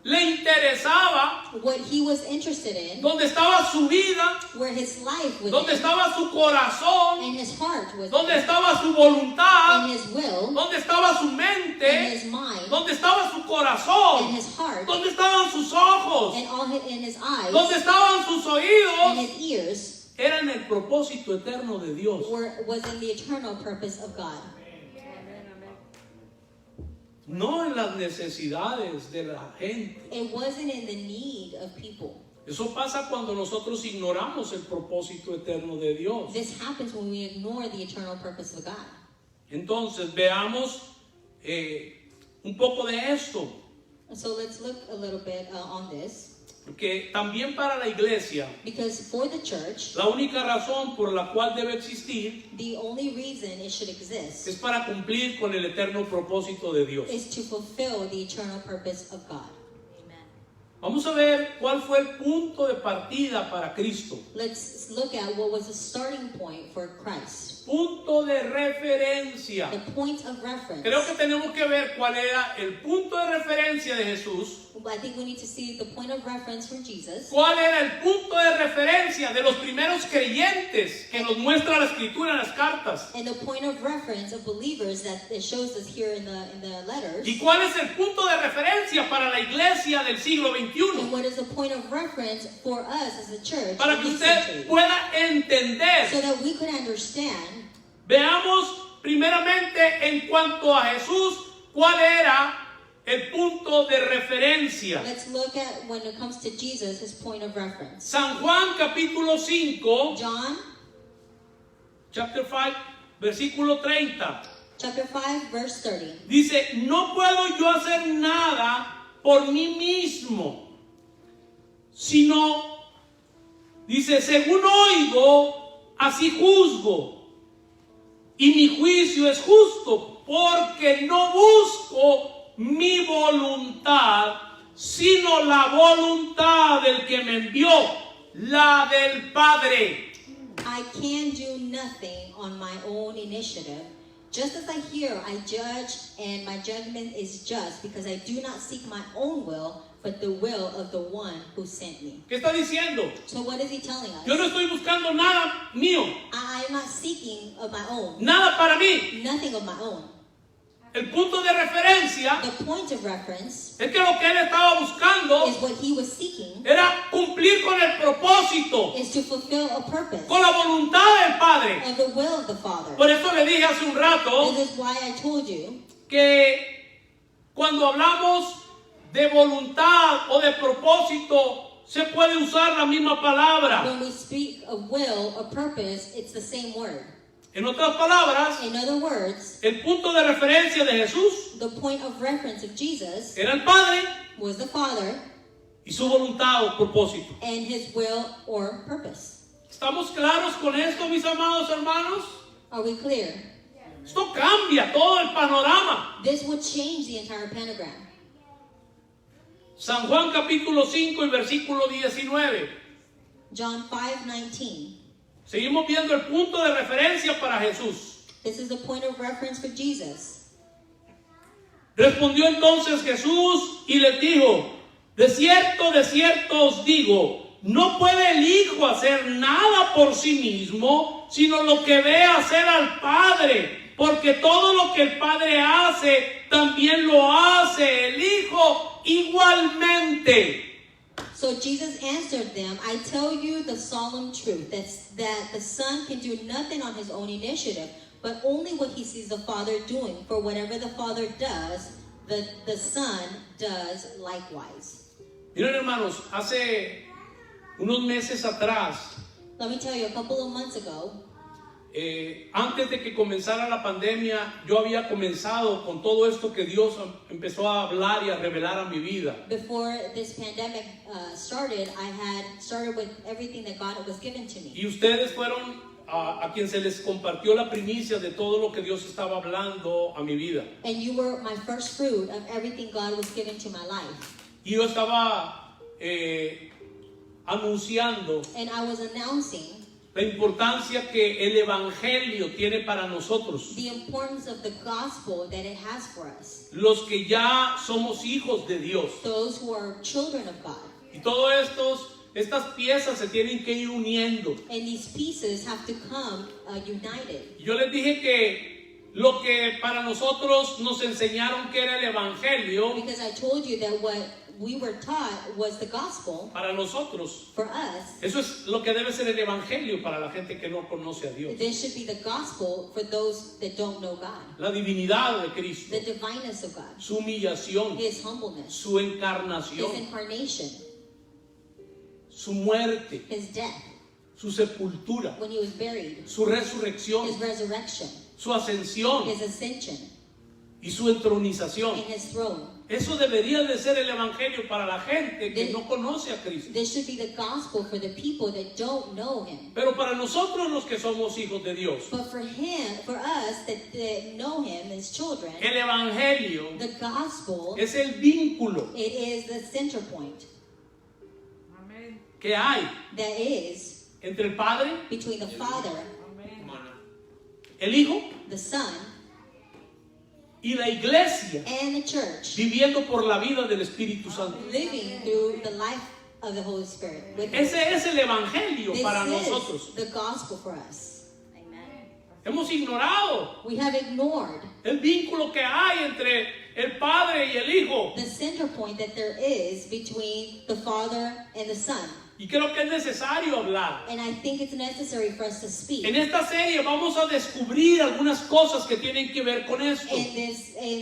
le interesaba, What he was interested in, donde estaba su vida, where his life was donde in, estaba su corazón, and his heart was donde in, estaba su voluntad, and his will, donde estaba su and mente, his mind, donde estaba su and corazón, his heart, donde estaban sus ojos, and all his, and his eyes, donde estaban sus and oídos, his ears, era en el propósito eterno de Dios. was in the eternal purpose of God. No en las necesidades de la gente. It wasn't in the need of people. Eso pasa cuando nosotros ignoramos el propósito eterno de Dios. This happens when we ignore the eternal purpose of God. Entonces veamos un poco de esto, So let's look a little bit on this. porque también para la iglesia, Because for the church, la única razón por la cual debe existir the only reason it should exist es para cumplir con el eterno propósito de Dios. is to fulfill the eternal purpose of God. Vamos a ver cuál fue el punto de partida para Cristo. Let's look at what was the starting point for Christ. Punto de referencia. The point of reference. Creo que tenemos que ver cuál era el punto de referencia de Jesús. I think we need to see the point of reference from Jesus. ¿Cuál era el punto de referencia de los primeros creyentes que nos muestra la escritura en las cartas? And the point of reference of believers that it shows us here in the letters. ¿Y cuál es el punto de referencia para la iglesia del siglo And XXI? what is the point of reference for us as a church Para in que this usted century? pueda entender. So that we could understand. Veamos primeramente en cuanto a Jesús, cuál era el punto de referencia. Let's look at when it comes to Jesus, his point of reference. San Juan capítulo 5, John chapter 5, versículo 30. chapter 5 verse 30. Dice, no puedo yo hacer nada por mí mismo, sino, dice, según oigo, así juzgo. Y mi juicio es justo, porque no busco mi voluntad, sino la voluntad del que me envió, la del Padre. I can do nothing on my own initiative. Just as I hear, I judge, and my judgment is just, because I do not seek my own will, but the will of the one who sent me. ¿Qué está diciendo? So what is he telling us? Yo no estoy buscando nada mío, I am not seeking of my own, nada para mí. nothing of my own. El punto de referencia The point of reference es que lo que él estaba buscando is what he was seeking, era cumplir con el propósito, is to fulfill a purpose con la voluntad del Padre. of the will of the Father. Por eso le dije hace un rato This is why I told you que cuando hablamos de voluntad o de propósito, se puede usar la misma palabra. when we speak of will or purpose, it's the same word. En otras palabras, In other words, el punto de referencia de Jesús the point of reference of Jesus era el Padre was the Father y su voluntad o propósito. and his will or purpose. ¿Estamos claros con esto, mis amados hermanos? Are we clear? Esto cambia todo el panorama. This would change the entire pentagram. San Juan capítulo 5 y versículo 19. John 5:19. Seguimos viendo el punto de referencia para Jesús. This is the point of reference for Jesus. Respondió entonces Jesús y les dijo, de cierto os digo, no puede el Hijo hacer nada por sí mismo, sino lo que ve hacer al Padre, porque todo lo que el Padre hace, también lo hace el Hijo igualmente. So Jesus answered them, I tell you the solemn truth, that the Son can do nothing on his own initiative, but only what he sees the Father doing. For whatever the Father does, the Son does likewise. Miren, hermanos, hace unos meses atrás, Let me tell you, a couple of months ago, antes de que comenzara la pandemia, yo había comenzado con todo esto que Dios empezó a hablar y a revelar a mi vida. before this pandemic started, I had started with everything that God was given to me. Y ustedes fueron a quien se les compartió la primicia de todo lo que Dios estaba hablando a mi vida. And you were my first fruit of everything God was giving to my life. Y yo estaba anunciando And I was announcing la importancia que el Evangelio tiene para nosotros, the importance of the gospel that it has for us. los que ya somos hijos de Dios. Those who are children of God. Y todas estas piezas se tienen que ir uniendo. And these pieces have to come united. Yo les dije que lo que para nosotros nos enseñaron que era el Evangelio, Because I told you that what we were taught was the gospel para nosotros, for us. eso es lo que debe ser el Evangelio para la gente que no conoce a Dios. This should be the gospel for those that don't know God. La divinidad de Cristo, The divineness of God. su humillación, His humbleness. su His encarnación, incarnation. su muerte, His death. su sepultura, When he was buried. su resurrección, His resurrection. su ascensión His ascension. y su entronización. And his throne. Eso debería de ser el Evangelio para la gente que no conoce a Cristo. This should be the gospel for the people that don't know him. Pero para nosotros los que somos hijos de Dios, But for him, for us that know him as children, el Evangelio the gospel, es el vínculo it is the center point Amén. que hay that is entre el Padre, between the Father, Amén. el Hijo the Son, y la Iglesia, and the church, viviendo por la vida del Espíritu Santo. living through the life of the Holy Spirit. With Ese es el Evangelio this para is nosotros. the gospel for us. Amen. Hemos ignorado We have ignored el vínculo que hay entre el Padre y el Hijo. the center point that there is between the Father and the Son. Y creo que es necesario hablar. And I think it's necessary for us to speak. En esta serie vamos a descubrir algunas cosas que tienen que ver con esto. In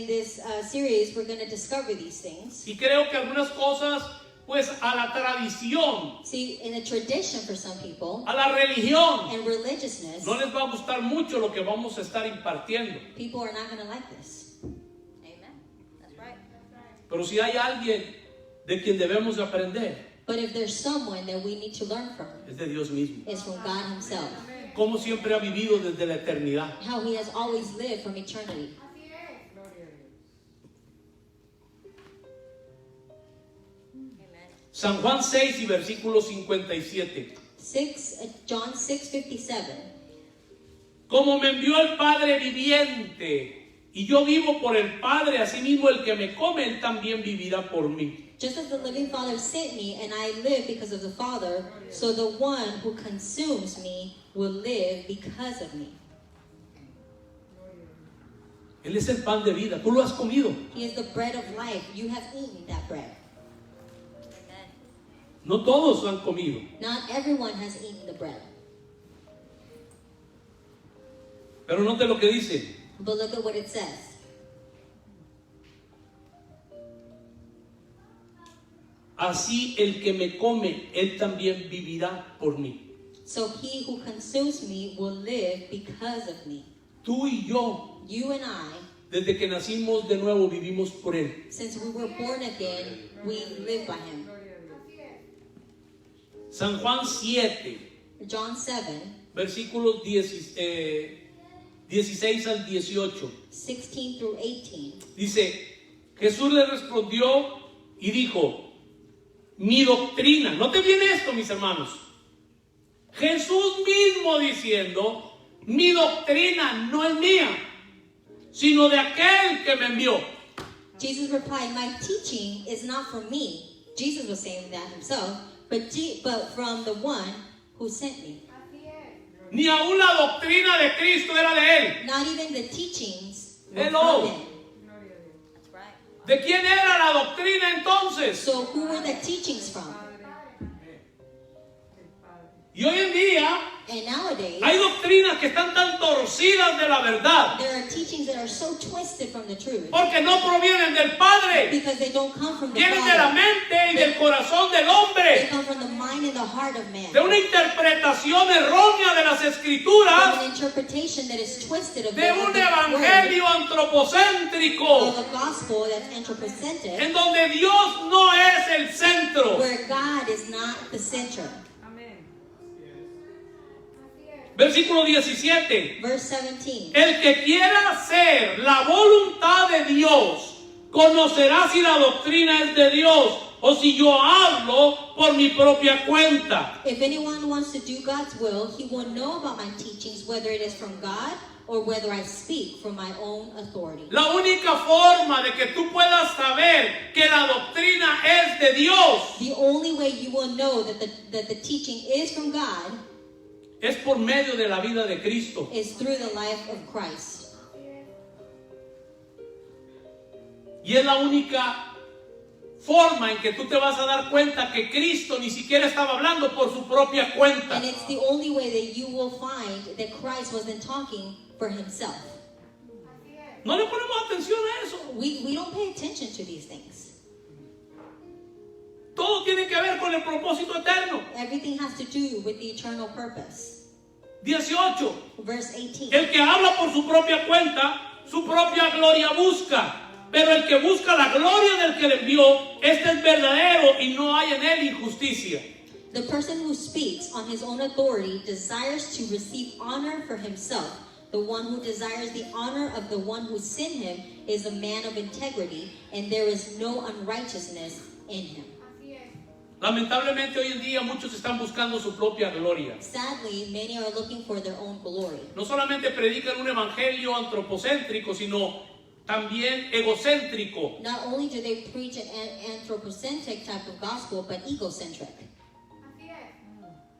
this series, we're going to discover these things. Y creo que algunas cosas, pues a la tradición, See, in a tradition for some people, a la religión, and religiousness, no les va a gustar mucho lo que vamos a estar impartiendo. people are not going to like this. Amen. That's right. Pero si hay alguien de quien debemos de aprender, But if there's someone that we need to learn from, es de Dios mismo. it's from God himself. Cómo siempre ha vivido desde la eternidad. How he has always lived from eternity. Así es. Gloria a Dios. Amen. San Juan 6 y versículo 57. John 6:57. Como me envió el Padre viviente, y yo vivo por el Padre, asimismo el que me come, él también vivirá por mí. Just as the living Father sent me, and I live because of the Father, so the one who consumes me will live because of me. Él es el pan de vida. Tú lo has comido. He is the bread of life. You have eaten that bread. No todos lo han comido. Not everyone has eaten the bread. Pero note lo que dice. But look at what it says. Así el que me come, él también vivirá por mí. So he who consumes me will live because of me. Tú y yo, You and I, desde que nacimos de nuevo, vivimos por él. since we were born again, we live by him. Así es. San Juan 7, John 7, versículos 16 al 18. 16 through 18. Dice, Jesús le respondió y dijo, mi doctrina, ¿note bien esto, mis hermanos? Jesús mismo diciendo, mi doctrina no es mía, sino de aquel que me envió. Jesus replied, my teaching is not from me. Jesus was saying that himself, but from the one who sent me. Así es. Ni aún la doctrina de Cristo era de él. Not even the teachings were Hello. from him. Gloria a Dios. That's right. ¿De quién era la doctrina entonces? So who were the teachings from? El Padre. Y hoy en día And nowadays, hay doctrinas que están tan torcidas de la verdad, there are teachings that are so twisted from the truth porque no provienen del Padre, because they don't come from the vienen de la Father. mente y del corazón del They hombre, come from the mind and the heart of man. de una interpretación errónea de las From Escrituras, an interpretation that is twisted of de the un word, evangelio antropocéntrico, of a gospel that's anthropocentric, en donde Dios no es el centro. where God is not the center. Amén. Así Versículo 17. Verse 17. El que quiera hacer la voluntad de Dios conocerá si la doctrina es de Dios o si yo hablo por mi propia cuenta. If anyone wants to do God's will, he will know about my teachings, whether it is from God or whether I speak from my own authority. La única forma de que tú puedas saber que la doctrina es de Dios The only way you will know that the teaching is from God es por medio de la vida de Cristo. is through the life of Christ. Y es la única forma en que tú te vas a dar cuenta que Cristo ni siquiera estaba hablando por su propia cuenta. And it's the only way that you will find that Christ wasn't talking for himself. No le ponemos atención a eso. We don't pay attention to these things. Todo tiene que ver con el propósito eterno. Everything has to do with the eternal purpose. 18. Verse 18. El que habla por su propia cuenta, su propia gloria busca. Pero el que busca la gloria del que le envió, este es verdadero y no hay en él injusticia. The person who speaks on his own authority desires to receive honor for himself. The one who desires the honor of the one who sent him is a man of integrity, and there is no unrighteousness in him. Lamentablemente hoy en día muchos están buscando su propia gloria. Sadly, many are looking for their own glory. No solamente predican un evangelio antropocéntrico, sino también egocéntrico. Not only do they preach an anthropocentric type of gospel, but egocentric.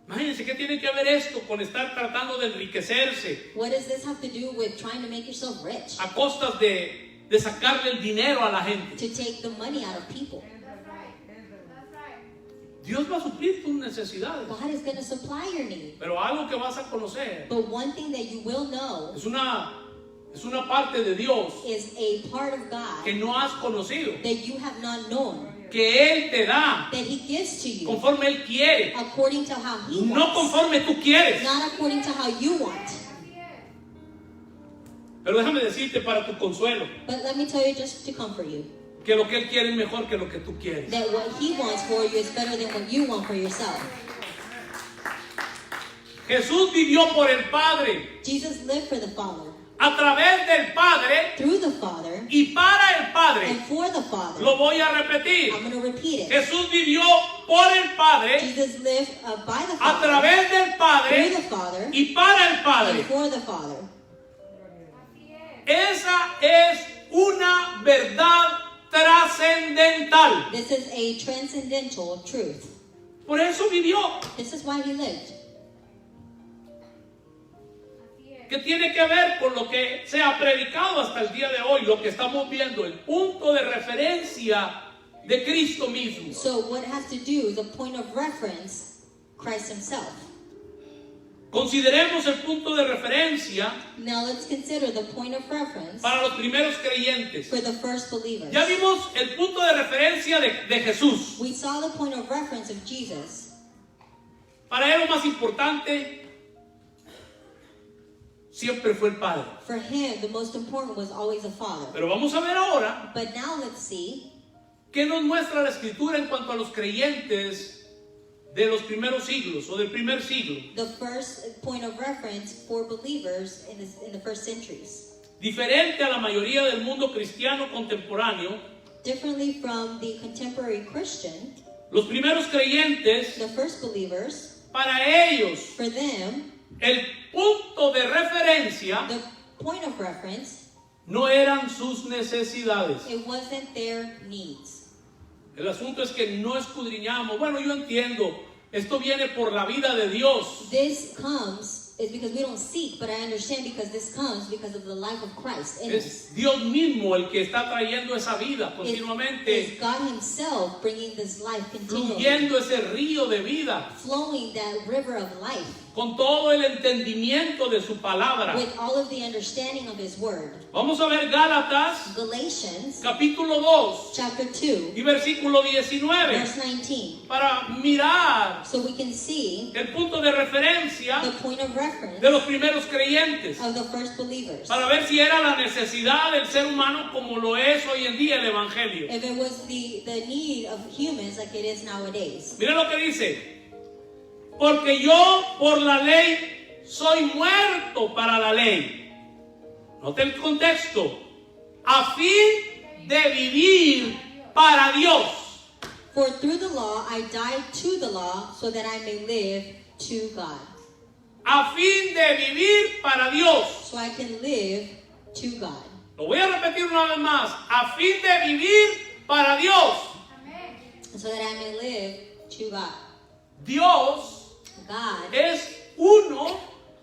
Imagínense qué tiene que ver esto con estar tratando de enriquecerse What does this have to do with trying to make yourself rich? a costas de sacarle el dinero a la gente. To take the money out of people. Dios va a suplir tus necesidades. God is going to supply your need. Pero algo que vas a conocer But one thing that you will know es una parte de Dios is a part of que God no has conocido, that you have not known, que Él te da that He gives to you conforme Él quiere, according to how He no wants, conforme tú quieres. not according to how you want. Pero déjame decirte para tu consuelo But let me tell you, just to comfort you, que lo que Él quiere es mejor que lo que tú quieres. that what He wants for you is better than what you want for yourself. Jesús vivió por el Padre, Jesus lived for the Father, a través del Padre through the Father, y para el Padre. and for the Father. Lo voy a repetir. I'm going to repeat it. Jesús vivió por el Padre, Jesus lived by the a Father, través del through Padre the Father, y para el and Padre. for the Father. Esa es una verdad trascendental. This is a transcendental truth. Por eso vivió. This is why He lived. Que tiene que ver con lo que se ha predicado hasta el día de hoy, lo que estamos viendo, el punto de referencia de Cristo mismo. So what it has to do, the point of reference, Christ Himself. Consideremos el punto de referencia Now let's consider the point of reference para los primeros creyentes. for the first believers. Ya vimos el punto de referencia de Jesús. We saw the point of reference of Jesus. Para él lo más importante siempre fue el Padre. For Him, the most important was always the Father. Pero vamos a ver ahora But now let's see qué nos muestra la Escritura en cuanto a los creyentes de los primeros siglos o del primer siglo. the first point of reference for believers in the first centuries. Diferente a la mayoría del mundo cristiano contemporáneo, Differently from the contemporary Christian, los primeros creyentes, the first believers, para ellos, for them, el punto de referencia the point of reference, no eran sus necesidades. it wasn't their needs. El asunto es que no escudriñamos. Bueno, yo entiendo, esto viene por la vida de Dios. This comes is because we don't seek, but I understand because this comes because of the life of Christ in us. Es Dios mismo el que está trayendo esa vida It's continuamente, God Himself bringing this life continually, fluyendo ese río de vida, flowing that river of life con todo el entendimiento de su palabra. with all of the understanding of His Word. Vamos a ver Gálatas, Galatians capítulo 2 chapter 2, y versículo 19, verse 19, para mirar so we can see el punto de referencia the point of reference de los primeros creyentes, of the first believers. para ver si era la necesidad del ser humano como lo es hoy en día el Evangelio. If it was the need of humans like it is nowadays. Mira lo que dice. Porque yo por la ley soy muerto para la ley. Note el contexto. A fin de vivir para Dios. For through the law I died to the law, so that I may live to God. A fin de vivir para Dios. So I can live to God. Lo voy a repetir una vez más. A fin de vivir para Dios. Amén. So that I may live to God. Dios God es uno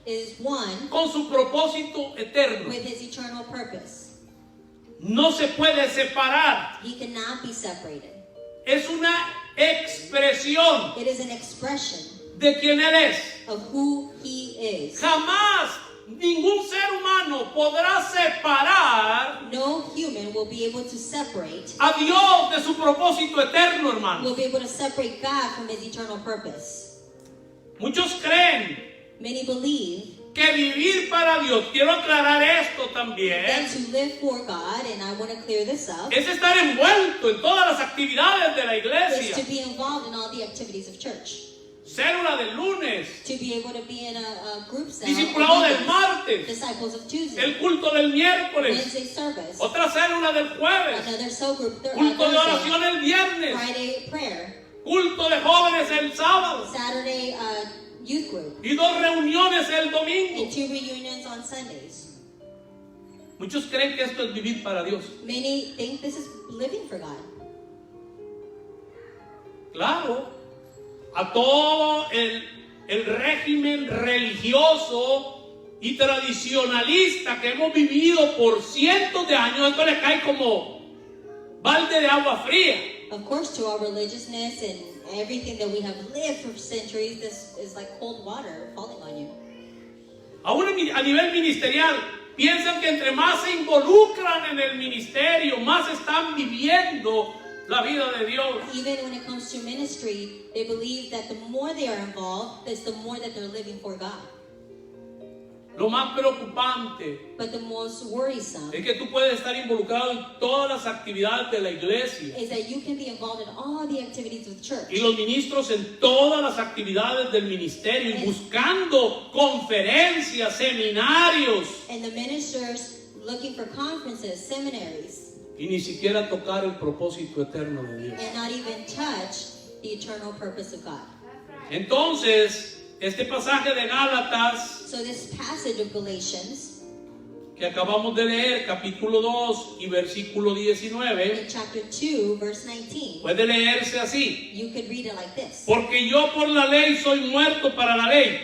is one con su propósito eterno. with his eternal purpose. No se puede separar. He cannot be separated. Es una expresión It is an expression de quien Él es. of who he is. Jamás ningún ser humano podrá separar No human will be able to separate, a Dios de su propósito eterno, hermano. will be able to separate God from his eternal purpose. Muchos creen Many believe que vivir para Dios, quiero aclarar esto that también, to live for God, and I want to clear this up, es estar envuelto en todas las actividades de la is to iglesia. be involved in all the activities of church. Célula del lunes, To be able to be in a group cell, discipulado del martes, disciples of Tuesday, el culto del miércoles, Wednesday service, otra célula del jueves, another cell group culto de Thursday, oración el viernes, Friday prayer, culto de jóvenes el sábado Saturday youth group, y 2 reuniones el domingo. and 2 reunions on Sundays. Muchos creen que esto es vivir para Dios. Many think this is living for God. Claro, a todo el régimen religioso y tradicionalista que hemos vivido por cientos de años, esto le cae como balde de agua fría. Of course, to our religiousness and everything that we have lived for centuries, this is like cold water falling on you. Aún a nivel ministerial, piensan que entre más se involucran en el ministerio, más están viviendo la vida de Dios. Even when it comes to ministry, they believe that the more they are involved, that's the more that they're living for God. Lo más preocupante But the most worrisome es que tú puedes estar involucrado en todas las actividades de la iglesia is that you can be involved in all the activities of church. y los ministros en todas las actividades del ministerio y buscando conferencias, seminarios And the ministers looking for conferences, seminaries, y ni siquiera tocar el propósito eterno de Dios. and not even touch the eternal purpose of God. Entonces, este pasaje de Gálatas So this passage of Galatians, que acabamos de leer, capítulo 2 y versículo 19, in chapter 2, verse 19, puede leerse así. you could read it like this. Porque yo por la ley soy muerto para la ley,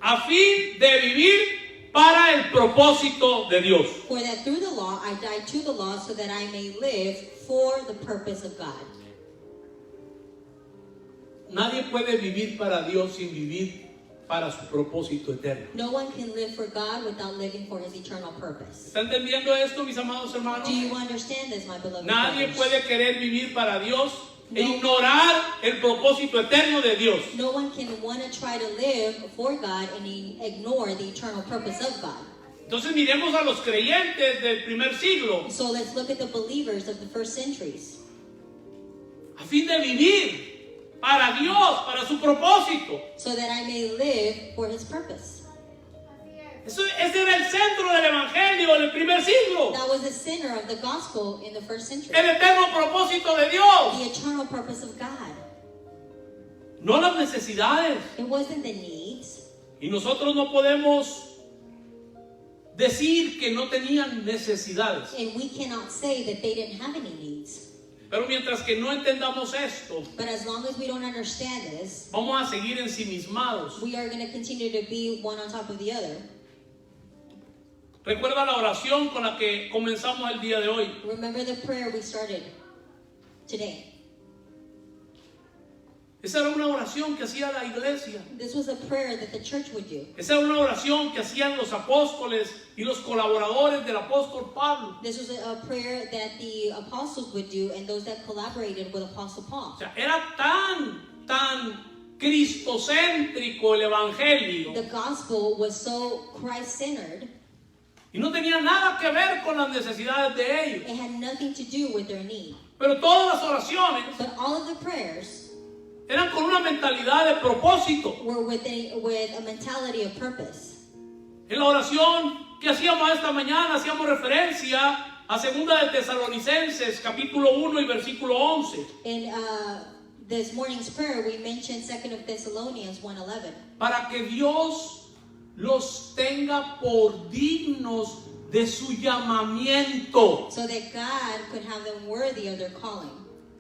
a fin de vivir para el propósito de Dios. For that through the law I died to the law, so that I may live for the purpose of God. Nadie puede vivir para Dios sin vivir para su propósito eterno. No one can live for God without living for his eternal purpose. ¿Está entendiendo esto, mis amados hermanos? Do you understand this, my beloved Nadie brothers? puede querer vivir para Dios e ignorar el propósito eterno de Dios. No one can want to try to live for God and ignore the eternal purpose of God. Entonces miremos a los creyentes del primer siglo, So let's look at the believers of the first centuries. a fin de vivir para Dios, para su propósito. So that I may live for his purpose. Ese era el centro del evangelio en el primer siglo. That was the center of the gospel in the first century. El eterno propósito de Dios, The eternal purpose of God. no las necesidades. It wasn't the needs. Y nosotros no podemos decir que no tenían necesidades. And we cannot say that they didn't have any needs. Pero mientras que no entendamos esto, But as long as we don't understand this, vamos a seguir ensimismados. we are going to continue to be one on top of the other. Recuerda la oración con la que comenzamos el día de hoy. Remember the prayer we started today. Esa era una oración que hacía la iglesia. This was a prayer that the church would do. Esa era una oración que hacían los apóstoles y los colaboradores del apóstol Pablo. This was a prayer that the apostles would do and those that collaborated with Apostle Paul. O sea, era tan cristocéntrico el evangelio The gospel was so Christ-centered, y no tenía nada que ver con las necesidades de ellos. it had nothing to do with their need. Pero todas las oraciones But all of the prayers eran con una mentalidad de propósito. were with a mentality of purpose. En la oración que hacíamos esta mañana, hacíamos referencia a 2 de Tesalonicenses, capítulo 1 y versículo 11. In this morning's prayer, we mentioned 2 of Thessalonians 1:11. Para que Dios los tenga por dignos de su llamamiento So that God could have them worthy of their calling.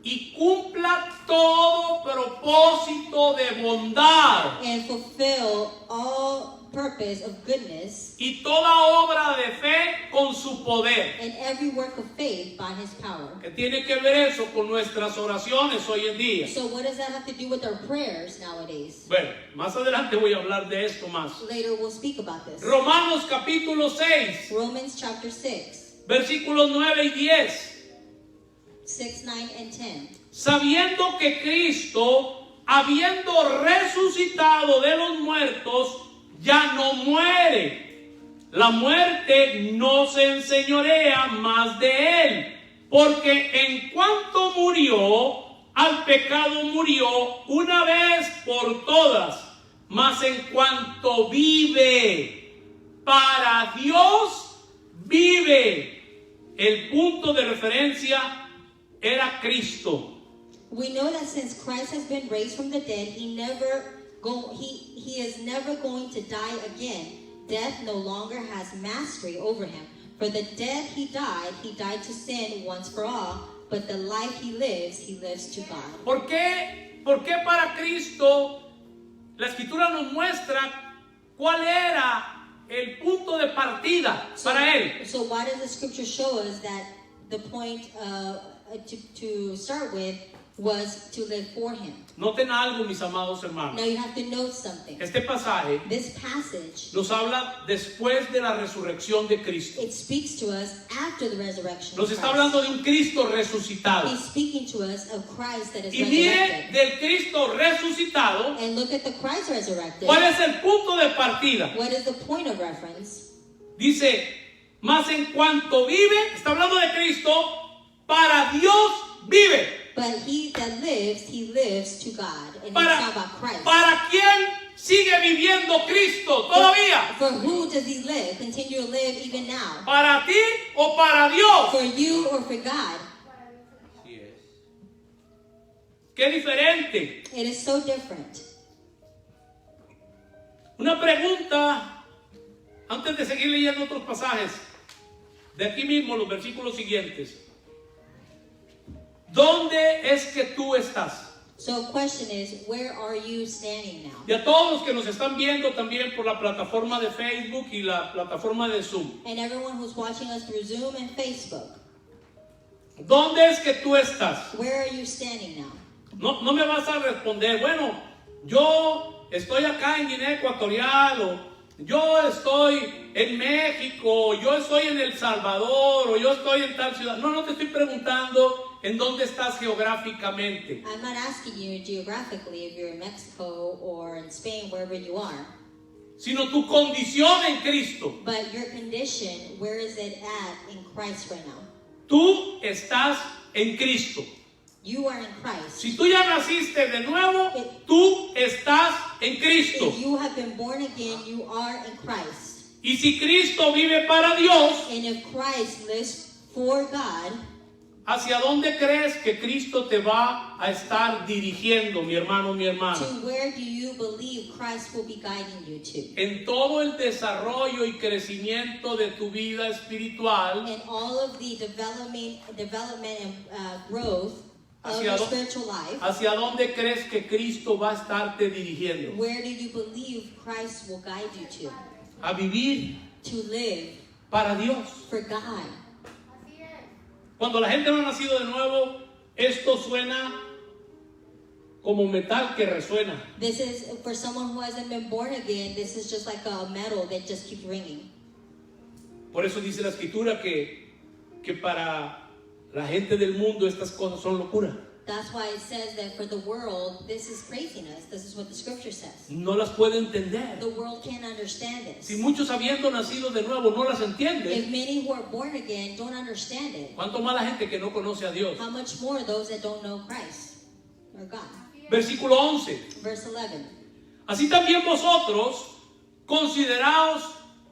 y cumpla todo propósito de bondad And fulfill all purpose of goodness y toda obra de fe con su poder. and every work of faith by his power. ¿Qué tiene que ver eso con nuestras oraciones hoy en día? So what does that have to do with our prayers nowadays? Bueno, más adelante voy a hablar de esto más. Later we'll speak about this. Romanos capítulo 6, Romans chapter 6, versículos 9 y 10. 6, 9, and 10. Sabiendo que Cristo, habiendo resucitado de los muertos, ya no muere. La muerte no se enseñorea más de él, porque en cuanto murió, al pecado murió una vez por todas, mas en cuanto vive, para Dios vive. El punto de referencia era Cristo. We know that since Christ has been raised from the dead, he is never going to die again. Death no longer has mastery over him. For the death he died to sin once for all, but the life he lives to God. ¿Por qué para Cristo la Escritura nos muestra cuál era el punto de partida para él? So why does the scripture show us that the point to start with was to live for him? Noten algo, mis amados hermanos. Now you have to note something. Este pasaje This passage, nos habla después de la resurrección de Cristo. it speaks to us after the resurrection Nos of está Christ. hablando de un Cristo resucitado. He's speaking to us of Christ that is Y mire resurrected. del Cristo resucitado, And look at the Christ resurrected. ¿cuál es el punto de partida? What is the point of reference? Dice, mas en cuanto vive, está hablando de Cristo, para Dios vive. But he that lives, he lives to God. And it's ¿Para, not about Christ. ¿Para quién sigue viviendo Cristo todavía? For who does he live? Continue to live even now? ¿Para ti o para Dios? For you or for God? Qué diferente. It is so different. Una pregunta, antes de seguir leyendo otros pasajes, de aquí mismo los versículos siguientes. ¿Dónde es que tú estás? So the question is, where are you standing now? Y a todos los que nos están viendo también por la plataforma de Facebook y la plataforma de Zoom. And everyone who's watching us through Zoom and Facebook, ¿Dónde es que tú estás? where are you standing now? No me vas a responder, bueno, yo estoy acá en Guinea Ecuatorial, o yo estoy en México, o yo estoy en El Salvador, o yo estoy en tal ciudad. No te estoy preguntando en dónde estás geográficamente. I'm not asking you geographically if you're in Mexico or in Spain, wherever you are, Sino tu condición en Cristo. but your condition, where is it at in Christ right now? Tú estás en Cristo. You are in Christ. Si tú ya naciste de nuevo, tú estás en Cristo. If you have been born again, you are in Christ. Y si Cristo vive para Dios, And if Christ lives for God, ¿hacia dónde crees que Cristo te va a estar dirigiendo, mi hermano, mi to hermana? where do you believe Christ will be guiding you to? En todo el desarrollo y crecimiento de tu vida espiritual, In all of the development and growth of Hacia your dó- spiritual life, ¿hacia dónde crees que Cristo va a estarte dirigiendo? where do you believe Christ will guide you to? A vivir To live para Dios. for God. Así es. Cuando la gente no ha nacido de nuevo, esto suena como metal que resuena. This is, for someone who hasn't been born again, this is just like a metal that just keeps ringing. Por eso dice la Escritura que para la gente del mundo estas cosas son locura. That's why it says that for the world, this is craziness. This is what the scripture says. No las puede entender. The world can't understand this. Si muchos habiendo nacido de nuevo no las If entienden, many who are born again don't understand it, ¿cuánto más la gente que no conoce a Dios? how much more those that don't know Christ? or God. Versículo 11. Verse 11. Así también vosotros consideraos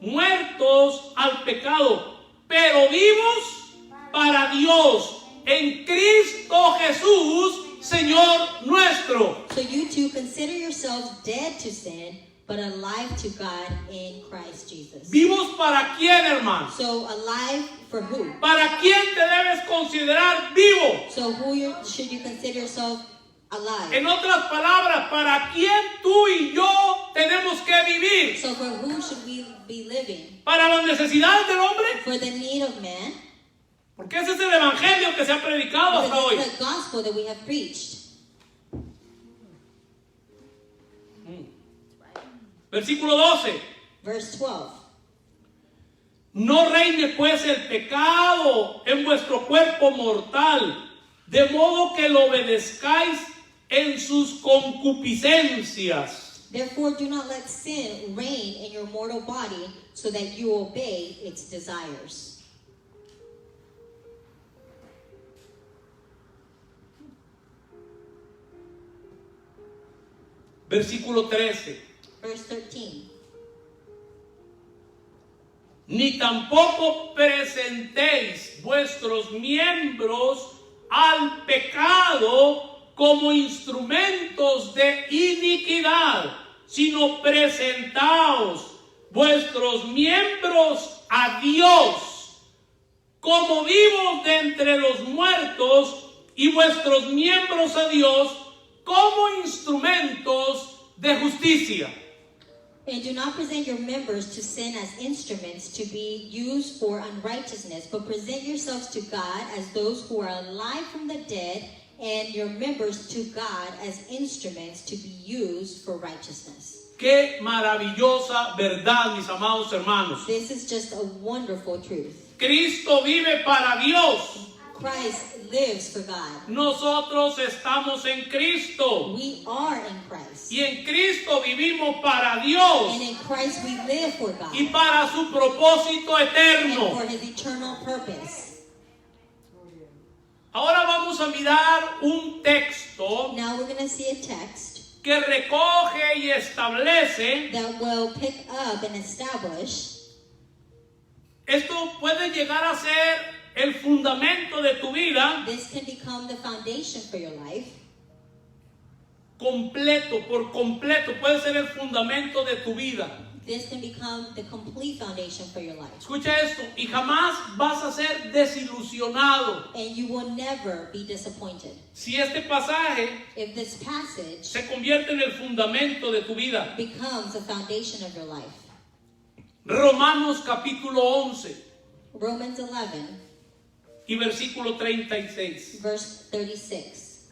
muertos al pecado, pero vivos para Dios en Cristo Jesús, Señor nuestro. So you too consider yourselves dead to sin, but alive to God in Christ Jesus. ¿Vivos para quién, hermano? So alive for who? ¿Para quién te debes considerar vivo? So should you consider yourself alive? En otras palabras, ¿para quién tú y yo tenemos que vivir? So for who should we be living? ¿Para las necesidades del hombre? For the need of man? Porque ese es el evangelio que se ha predicado hasta hoy. Because it's the gospel that we have preached. Versículo 12. Verse 12. No reine pues el pecado en vuestro cuerpo mortal, de modo que lo obedezcáis en sus concupiscencias. Therefore do not let sin reign in your mortal body, so that you obey its desires. Versículo 13. Verse 13. Ni tampoco presentéis vuestros miembros al pecado como instrumentos de iniquidad, sino presentaos vuestros miembros a Dios como vivos de entre los muertos y vuestros miembros a Dios como instrumentos de justicia. And do not present your members to sin as instruments to be used for unrighteousness, but present yourselves to God as those who are alive from the dead, and your members to God as instruments to be used for righteousness. Qué maravillosa verdad, mis amados hermanos. This is just a wonderful truth. Cristo vive para Dios. Christ lives for God. Nosotros estamos en Cristo. We are in Christ. Y en Cristo vivimos para Dios And in Christ we live for God. y para su propósito And eterno. for His eternal purpose. Ahora vamos a mirar un texto Now we're going to see a text que recoge y establece. that will pick up and establish. Esto puede llegar a ser el fundamento de tu vida This can become the foundation for your life. completo, por completo. Puede ser el fundamento de tu vida. This can become the complete foundation for your life. Escucha esto, y jamás vas a ser desilusionado And you will never be disappointed. si este pasaje If this passage se convierte en el fundamento de tu vida. becomes the foundation of your life. Romanos capítulo 11 Romans 11, y versículo 36. verse 36.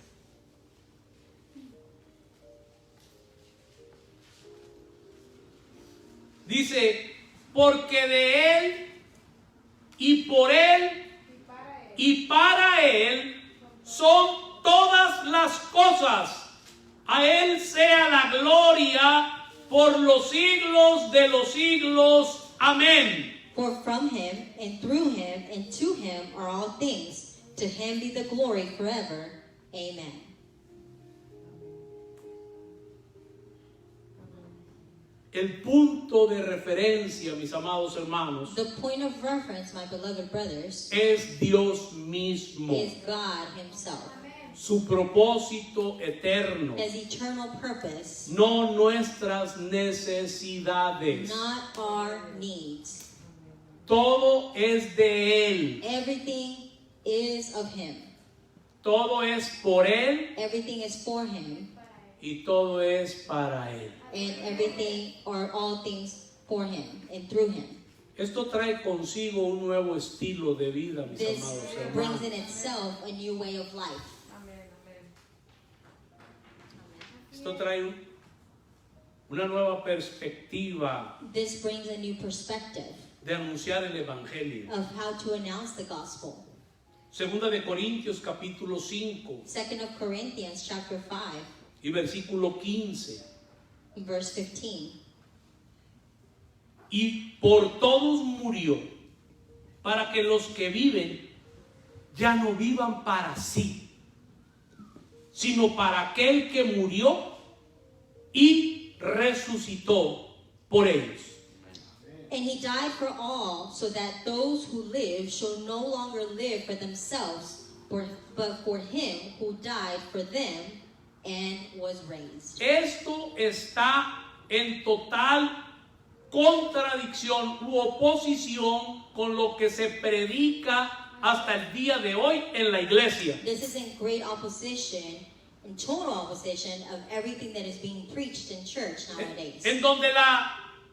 Dice, porque de Él y por Él y para Él son todas las cosas. A Él sea la gloria por los siglos de los siglos. Amén. For from Him, and through Him, and to Him are all things. To Him be the glory forever. Amen. El punto de referencia, mis amados hermanos, The point of reference, my beloved brothers, es Dios mismo, is God Himself. su propósito eterno, His eternal purpose, no nuestras necesidades. not our needs. Todo es de Él, Everything is of Him. todo es por Él Everything is for Him. y todo es para Él. And everything or all things for Him and through Him. Esto trae consigo un nuevo estilo de vida, mis This amados brings hermanos. in itself a new way of life. Amén, amén. Esto trae una nueva perspectiva This brings a new perspective de anunciar el Evangelio. of how to announce the gospel. Segunda de Corintios capítulo 5 2 of Corinthians chapter 5, y versículo 15. verse 15. Y por todos murió, para que los que viven ya no vivan para sí, sino para aquel que murió y resucitó por ellos. And he died for all, so that those who live shall no longer live for themselves, but for him who died for them and was raised. Esto está en total contradicción u oposición con lo que se predica hasta el día de hoy en la iglesia. This is in great opposition, in total opposition of everything that is being preached in church nowadays. En donde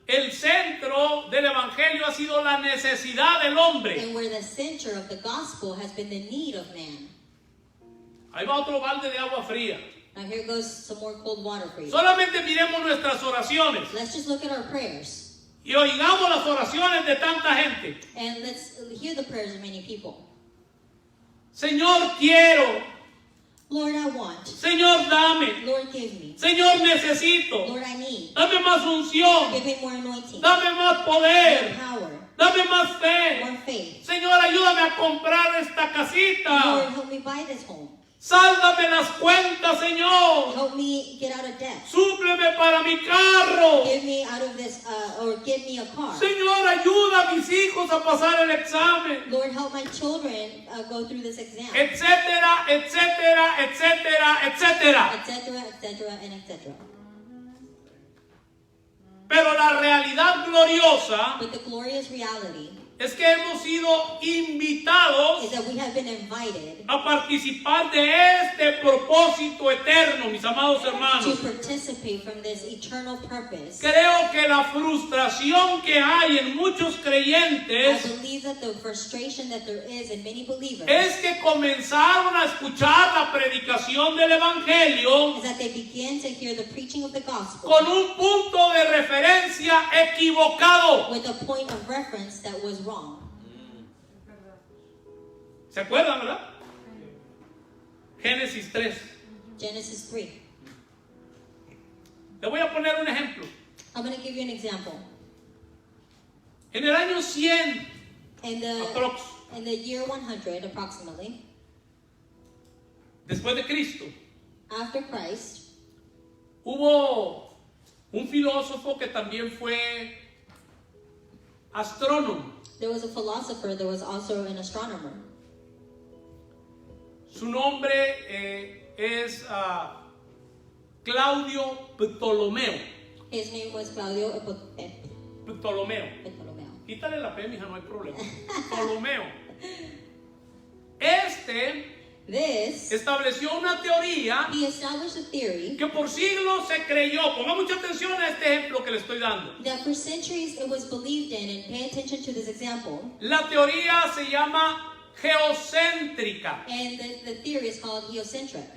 el centro del evangelio ha sido la necesidad del hombre. And where the center of the gospel has been the need of man. Ahí va otro balde de agua fría. Now here goes some more cold water for you. Solamente miremos nuestras oraciones Let's just look at our prayers. y oigamos las oraciones de tanta gente. And let's hear the prayers of many people. Señor, quiero. Lord, I want. Señor, dame. Lord, give me. Señor, necesito. Lord, I need. Dame más unción. Give me more anointing. Dame más More poder. power. Dame más fe. More faith. Señor, ayúdame a comprar esta Lord, casita. help me buy this home. Sáldame las cuentas, Señor. Help me get out of debt. Súpleme para mi carro. Give me out of this, or give me a car. Señor, ayuda a mis hijos a pasar el examen. Lord, help my children go through this exam. Etcétera, etcétera, etcétera, etcétera. Etc., etc., and etc. Pero la realidad gloriosa But the glorious reality es que hemos sido invitados is that we have been invited a participar de este propósito eterno, mis amados to hermanos. participate from this eternal purpose. Creo que la frustración que hay en muchos I creyentes believe that the frustration that there is in many believers es que comenzaron a escuchar la predicación del Evangelio is that they begin to hear the preaching of the gospel con un punto de referencia equivocado. with a point of reference that was wrong. ¿Se acuerdan, verdad? Génesis 3. Genesis 3. Le voy a poner un ejemplo. I'm going to give you an example. En el año 100, In the year 100, approximately, después de Cristo, after Christ, hubo un filósofo que también fue astrónomo. there was a philosopher, there was also an astronomer. Su nombre es Claudio Ptolomeo. His name was Claudio Ptolomeo. Ptolomeo. Quítale la P, mija, no hay problema. Ptolomeo. This, Estableció una teoría he established a theory que por siglos se creyó. Ponga mucha atención a este ejemplo que le estoy dando. that for centuries it was believed in, and pay attention to this example. La teoría se llama geocéntrica. And the theory is called heliocentric.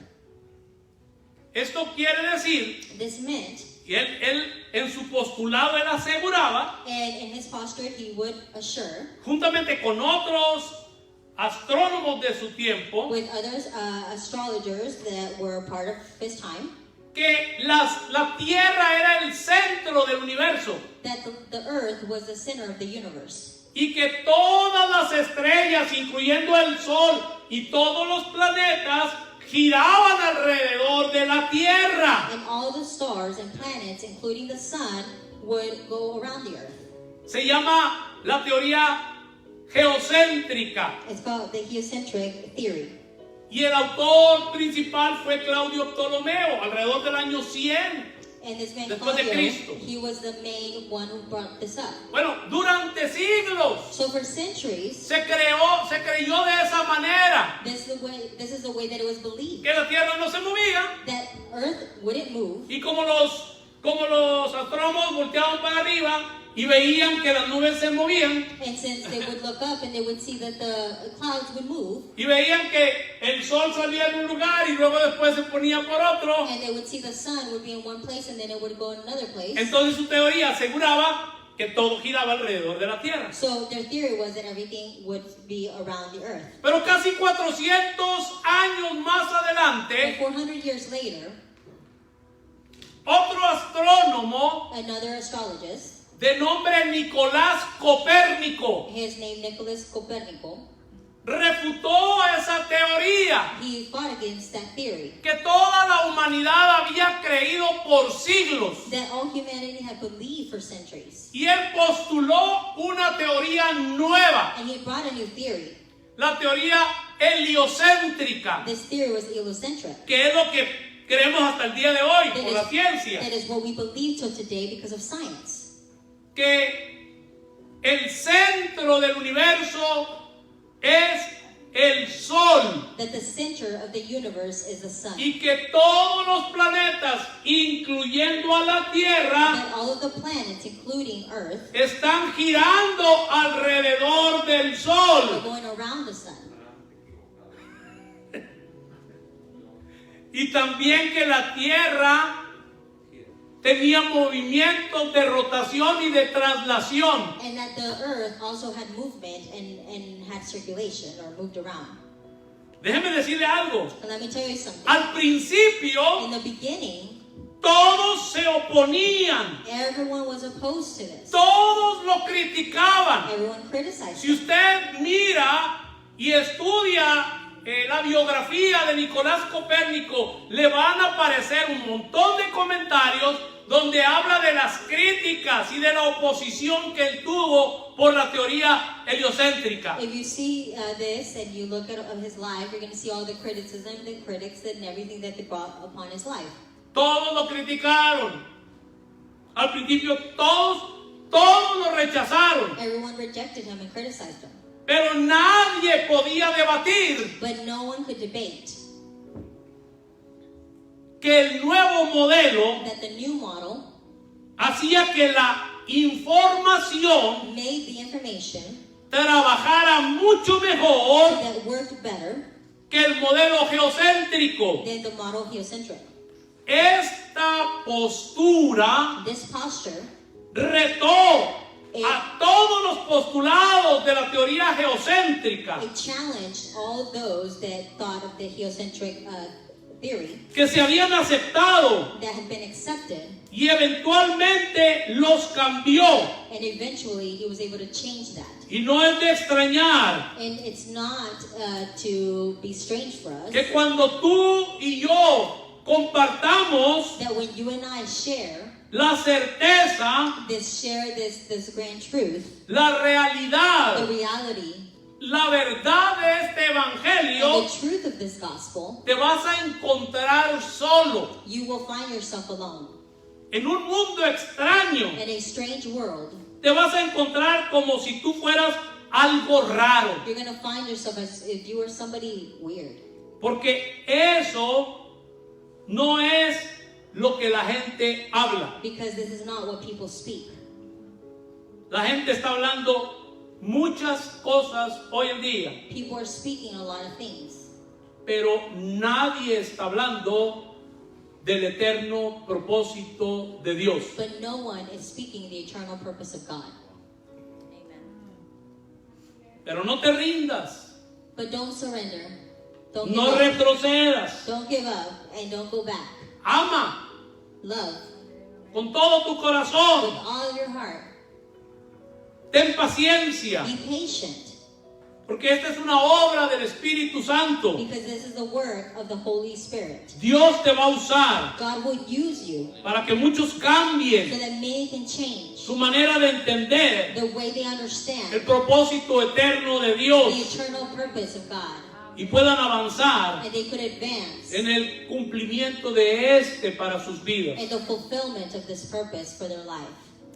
Esto quiere decir, This meant, y él en su postulado él aseguraba, and in his posture he would assure, juntamente con otros astrónomos de su tiempo, with others astrologers that were part of his time, que la Tierra era el centro del universo that the earth was the center of the universe. y que todas las estrellas, incluyendo el Sol y todos los planetas, giraban alrededor de la Tierra. And all the stars and planets, including the sun, would go around the earth. Se llama la teoría geocéntrica It's called the heliocentric theory. y el autor principal fue Claudio Ptolomeo, alrededor del año 100. And this man, Después de Claudio, Cristo. he was the main one who brought this up. Bueno, durante siglos So for centuries, se creyó de esa manera, this is the way that it was believed. que la Tierra no se movía That earth wouldn't move, y como los astrónomos volteaban para arriba y veían que las nubes se movían and since they would look up and they would see that the clouds would move, y veían que el sol salía en un lugar y luego después se ponía por otro, and they would see the sun would be in one place and then it would go in another place. entonces su teoría aseguraba que todo giraba alrededor de la Tierra. So their theory was that everything would be around the earth. Pero casi 400 años más And adelante, 400 years later, otro astrónomo another astrologist, de nombre Nicolás Copérnico his name Nicholas Copernicus, refutó esa teoría He fought against that theory que toda la humanidad había creído por siglos. that all humanity had believed for centuries. Y él postuló una teoría nueva, And he brought a new theory. la teoría heliocéntrica, This theory was heliocentric. que es lo que creemos hasta el día de hoy That por la ciencia. that is what we believe till today because of science. Que el centro del universo es el Sol That the center of the universe is the sun. y que todos los planetas, incluyendo a la Tierra, That all of the planets, including Earth, están girando alrededor del are Sol. going around the sun. Y también que la Tierra tenía movimientos de rotación y de traslación. And that the Earth also had movement and had circulation or moved around. Déjeme decirle algo. And let me tell you something. Al principio, In the beginning, todos se oponían. everyone was opposed to this. Todos lo criticaban. Everyone criticized Si it. usted mira y estudia la biografía de Nicolás Copérnico, le van a aparecer un montón de comentarios donde habla de las críticas y de la oposición que él tuvo por la teoría heliocéntrica. If you see this and you look at his life, you're going to see all the criticism, the critics, and everything that they brought upon his life. Todos lo criticaron. Al principio todos lo rechazaron. Everyone rejected him and criticized him. Pero nadie podía debatir But no one could debate que el nuevo modelo that the new model hacía que la información made the information trabajara mucho mejor that worked better que el modelo geocéntrico. than the model heliocentric. Esta postura This posture retó a todos los postulados de la teoría geocéntrica it challenged all those that thought of the heliocentric theory que se habían aceptado that had been accepted, y eventualmente los cambió. and eventually he was able to change that. Y no es de extrañar And it's not to be strange for us que cuando tú y yo compartamos that when you and I share la certeza, this grand truth, la the realidad, reality, la verdad de este and evangelio, the truth of this gospel, te vas a encontrar solo you will find yourself alone en un mundo extraño. in a strange world. Te vas a encontrar como si tú fueras algo raro, You're going to find yourself as if you were somebody weird. porque eso no es lo que la gente habla. Because this is not what people speak. La gente está hablando muchas cosas hoy en día, People are speaking a lot of things. pero nadie está hablando del eterno propósito de Dios. But no one is speaking the eternal purpose of God. Amen. Pero no te rindas, But don't surrender. Don't give no up. retrocedas, Don't give up and don't go back. ama Love con todo tu with corazón, all of your heart. ten paciencia, Be patient. porque esta es una obra del Espíritu Santo. Because this is the work of the Holy Spirit. Dios te va a usar God will use you para que muchos so cambien that many can change su manera de entender the way they el understand propósito eterno de the Dios eternal purpose of God. y puedan avanzar And they could advance en el cumplimiento de este para sus vidas. in the fulfillment of this purpose for their life.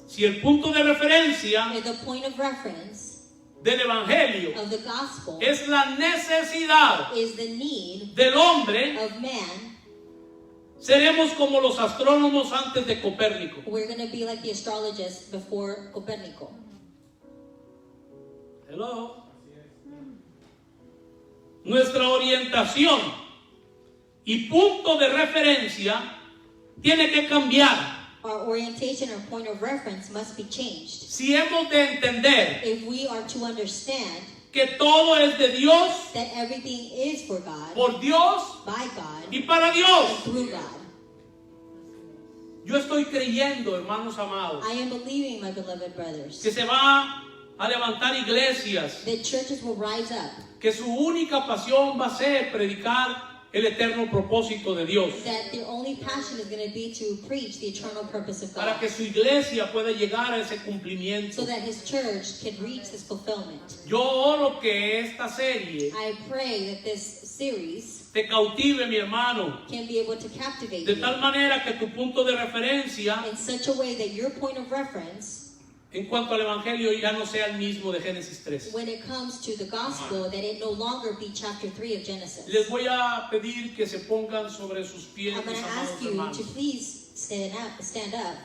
Si el punto de referencia And the point of reference del Evangelio of the gospel es la necesidad is the need del hombre, of man, seremos como los astrónomos antes de Copérnico. we're going to be like the astrologists before Copernico. Hello. Nuestra orientación y punto de referencia tiene que cambiar Our orientation or point of reference must be changed si hemos de entender if we are to understand que todo es de Dios, that everything is for God, por Dios by God, y para and Dios. through God. Yo estoy creyendo, hermanos amados, I am believing, my beloved brothers, que se va a levantar iglesias, that churches will rise up, que su única pasión va a ser predicar el eterno propósito de Dios, that their only passion is going to be to preach the eternal purpose of para God, que su iglesia pueda llegar a ese cumplimiento. so that his church can reach this fulfillment. Yo oro que esta serie I pray that this series te cautive, mi hermano, can be able to captivate de you tal manera que tu punto de referencia in such a way that your point of reference en cuanto al evangelio ya no sea el mismo de Génesis 3. when it comes to the gospel, that it no longer be chapter 3 of Genesis. Les voy a pedir que se pongan sobre sus pies, I'm going mis to amados ask you hermanos. to please stand up.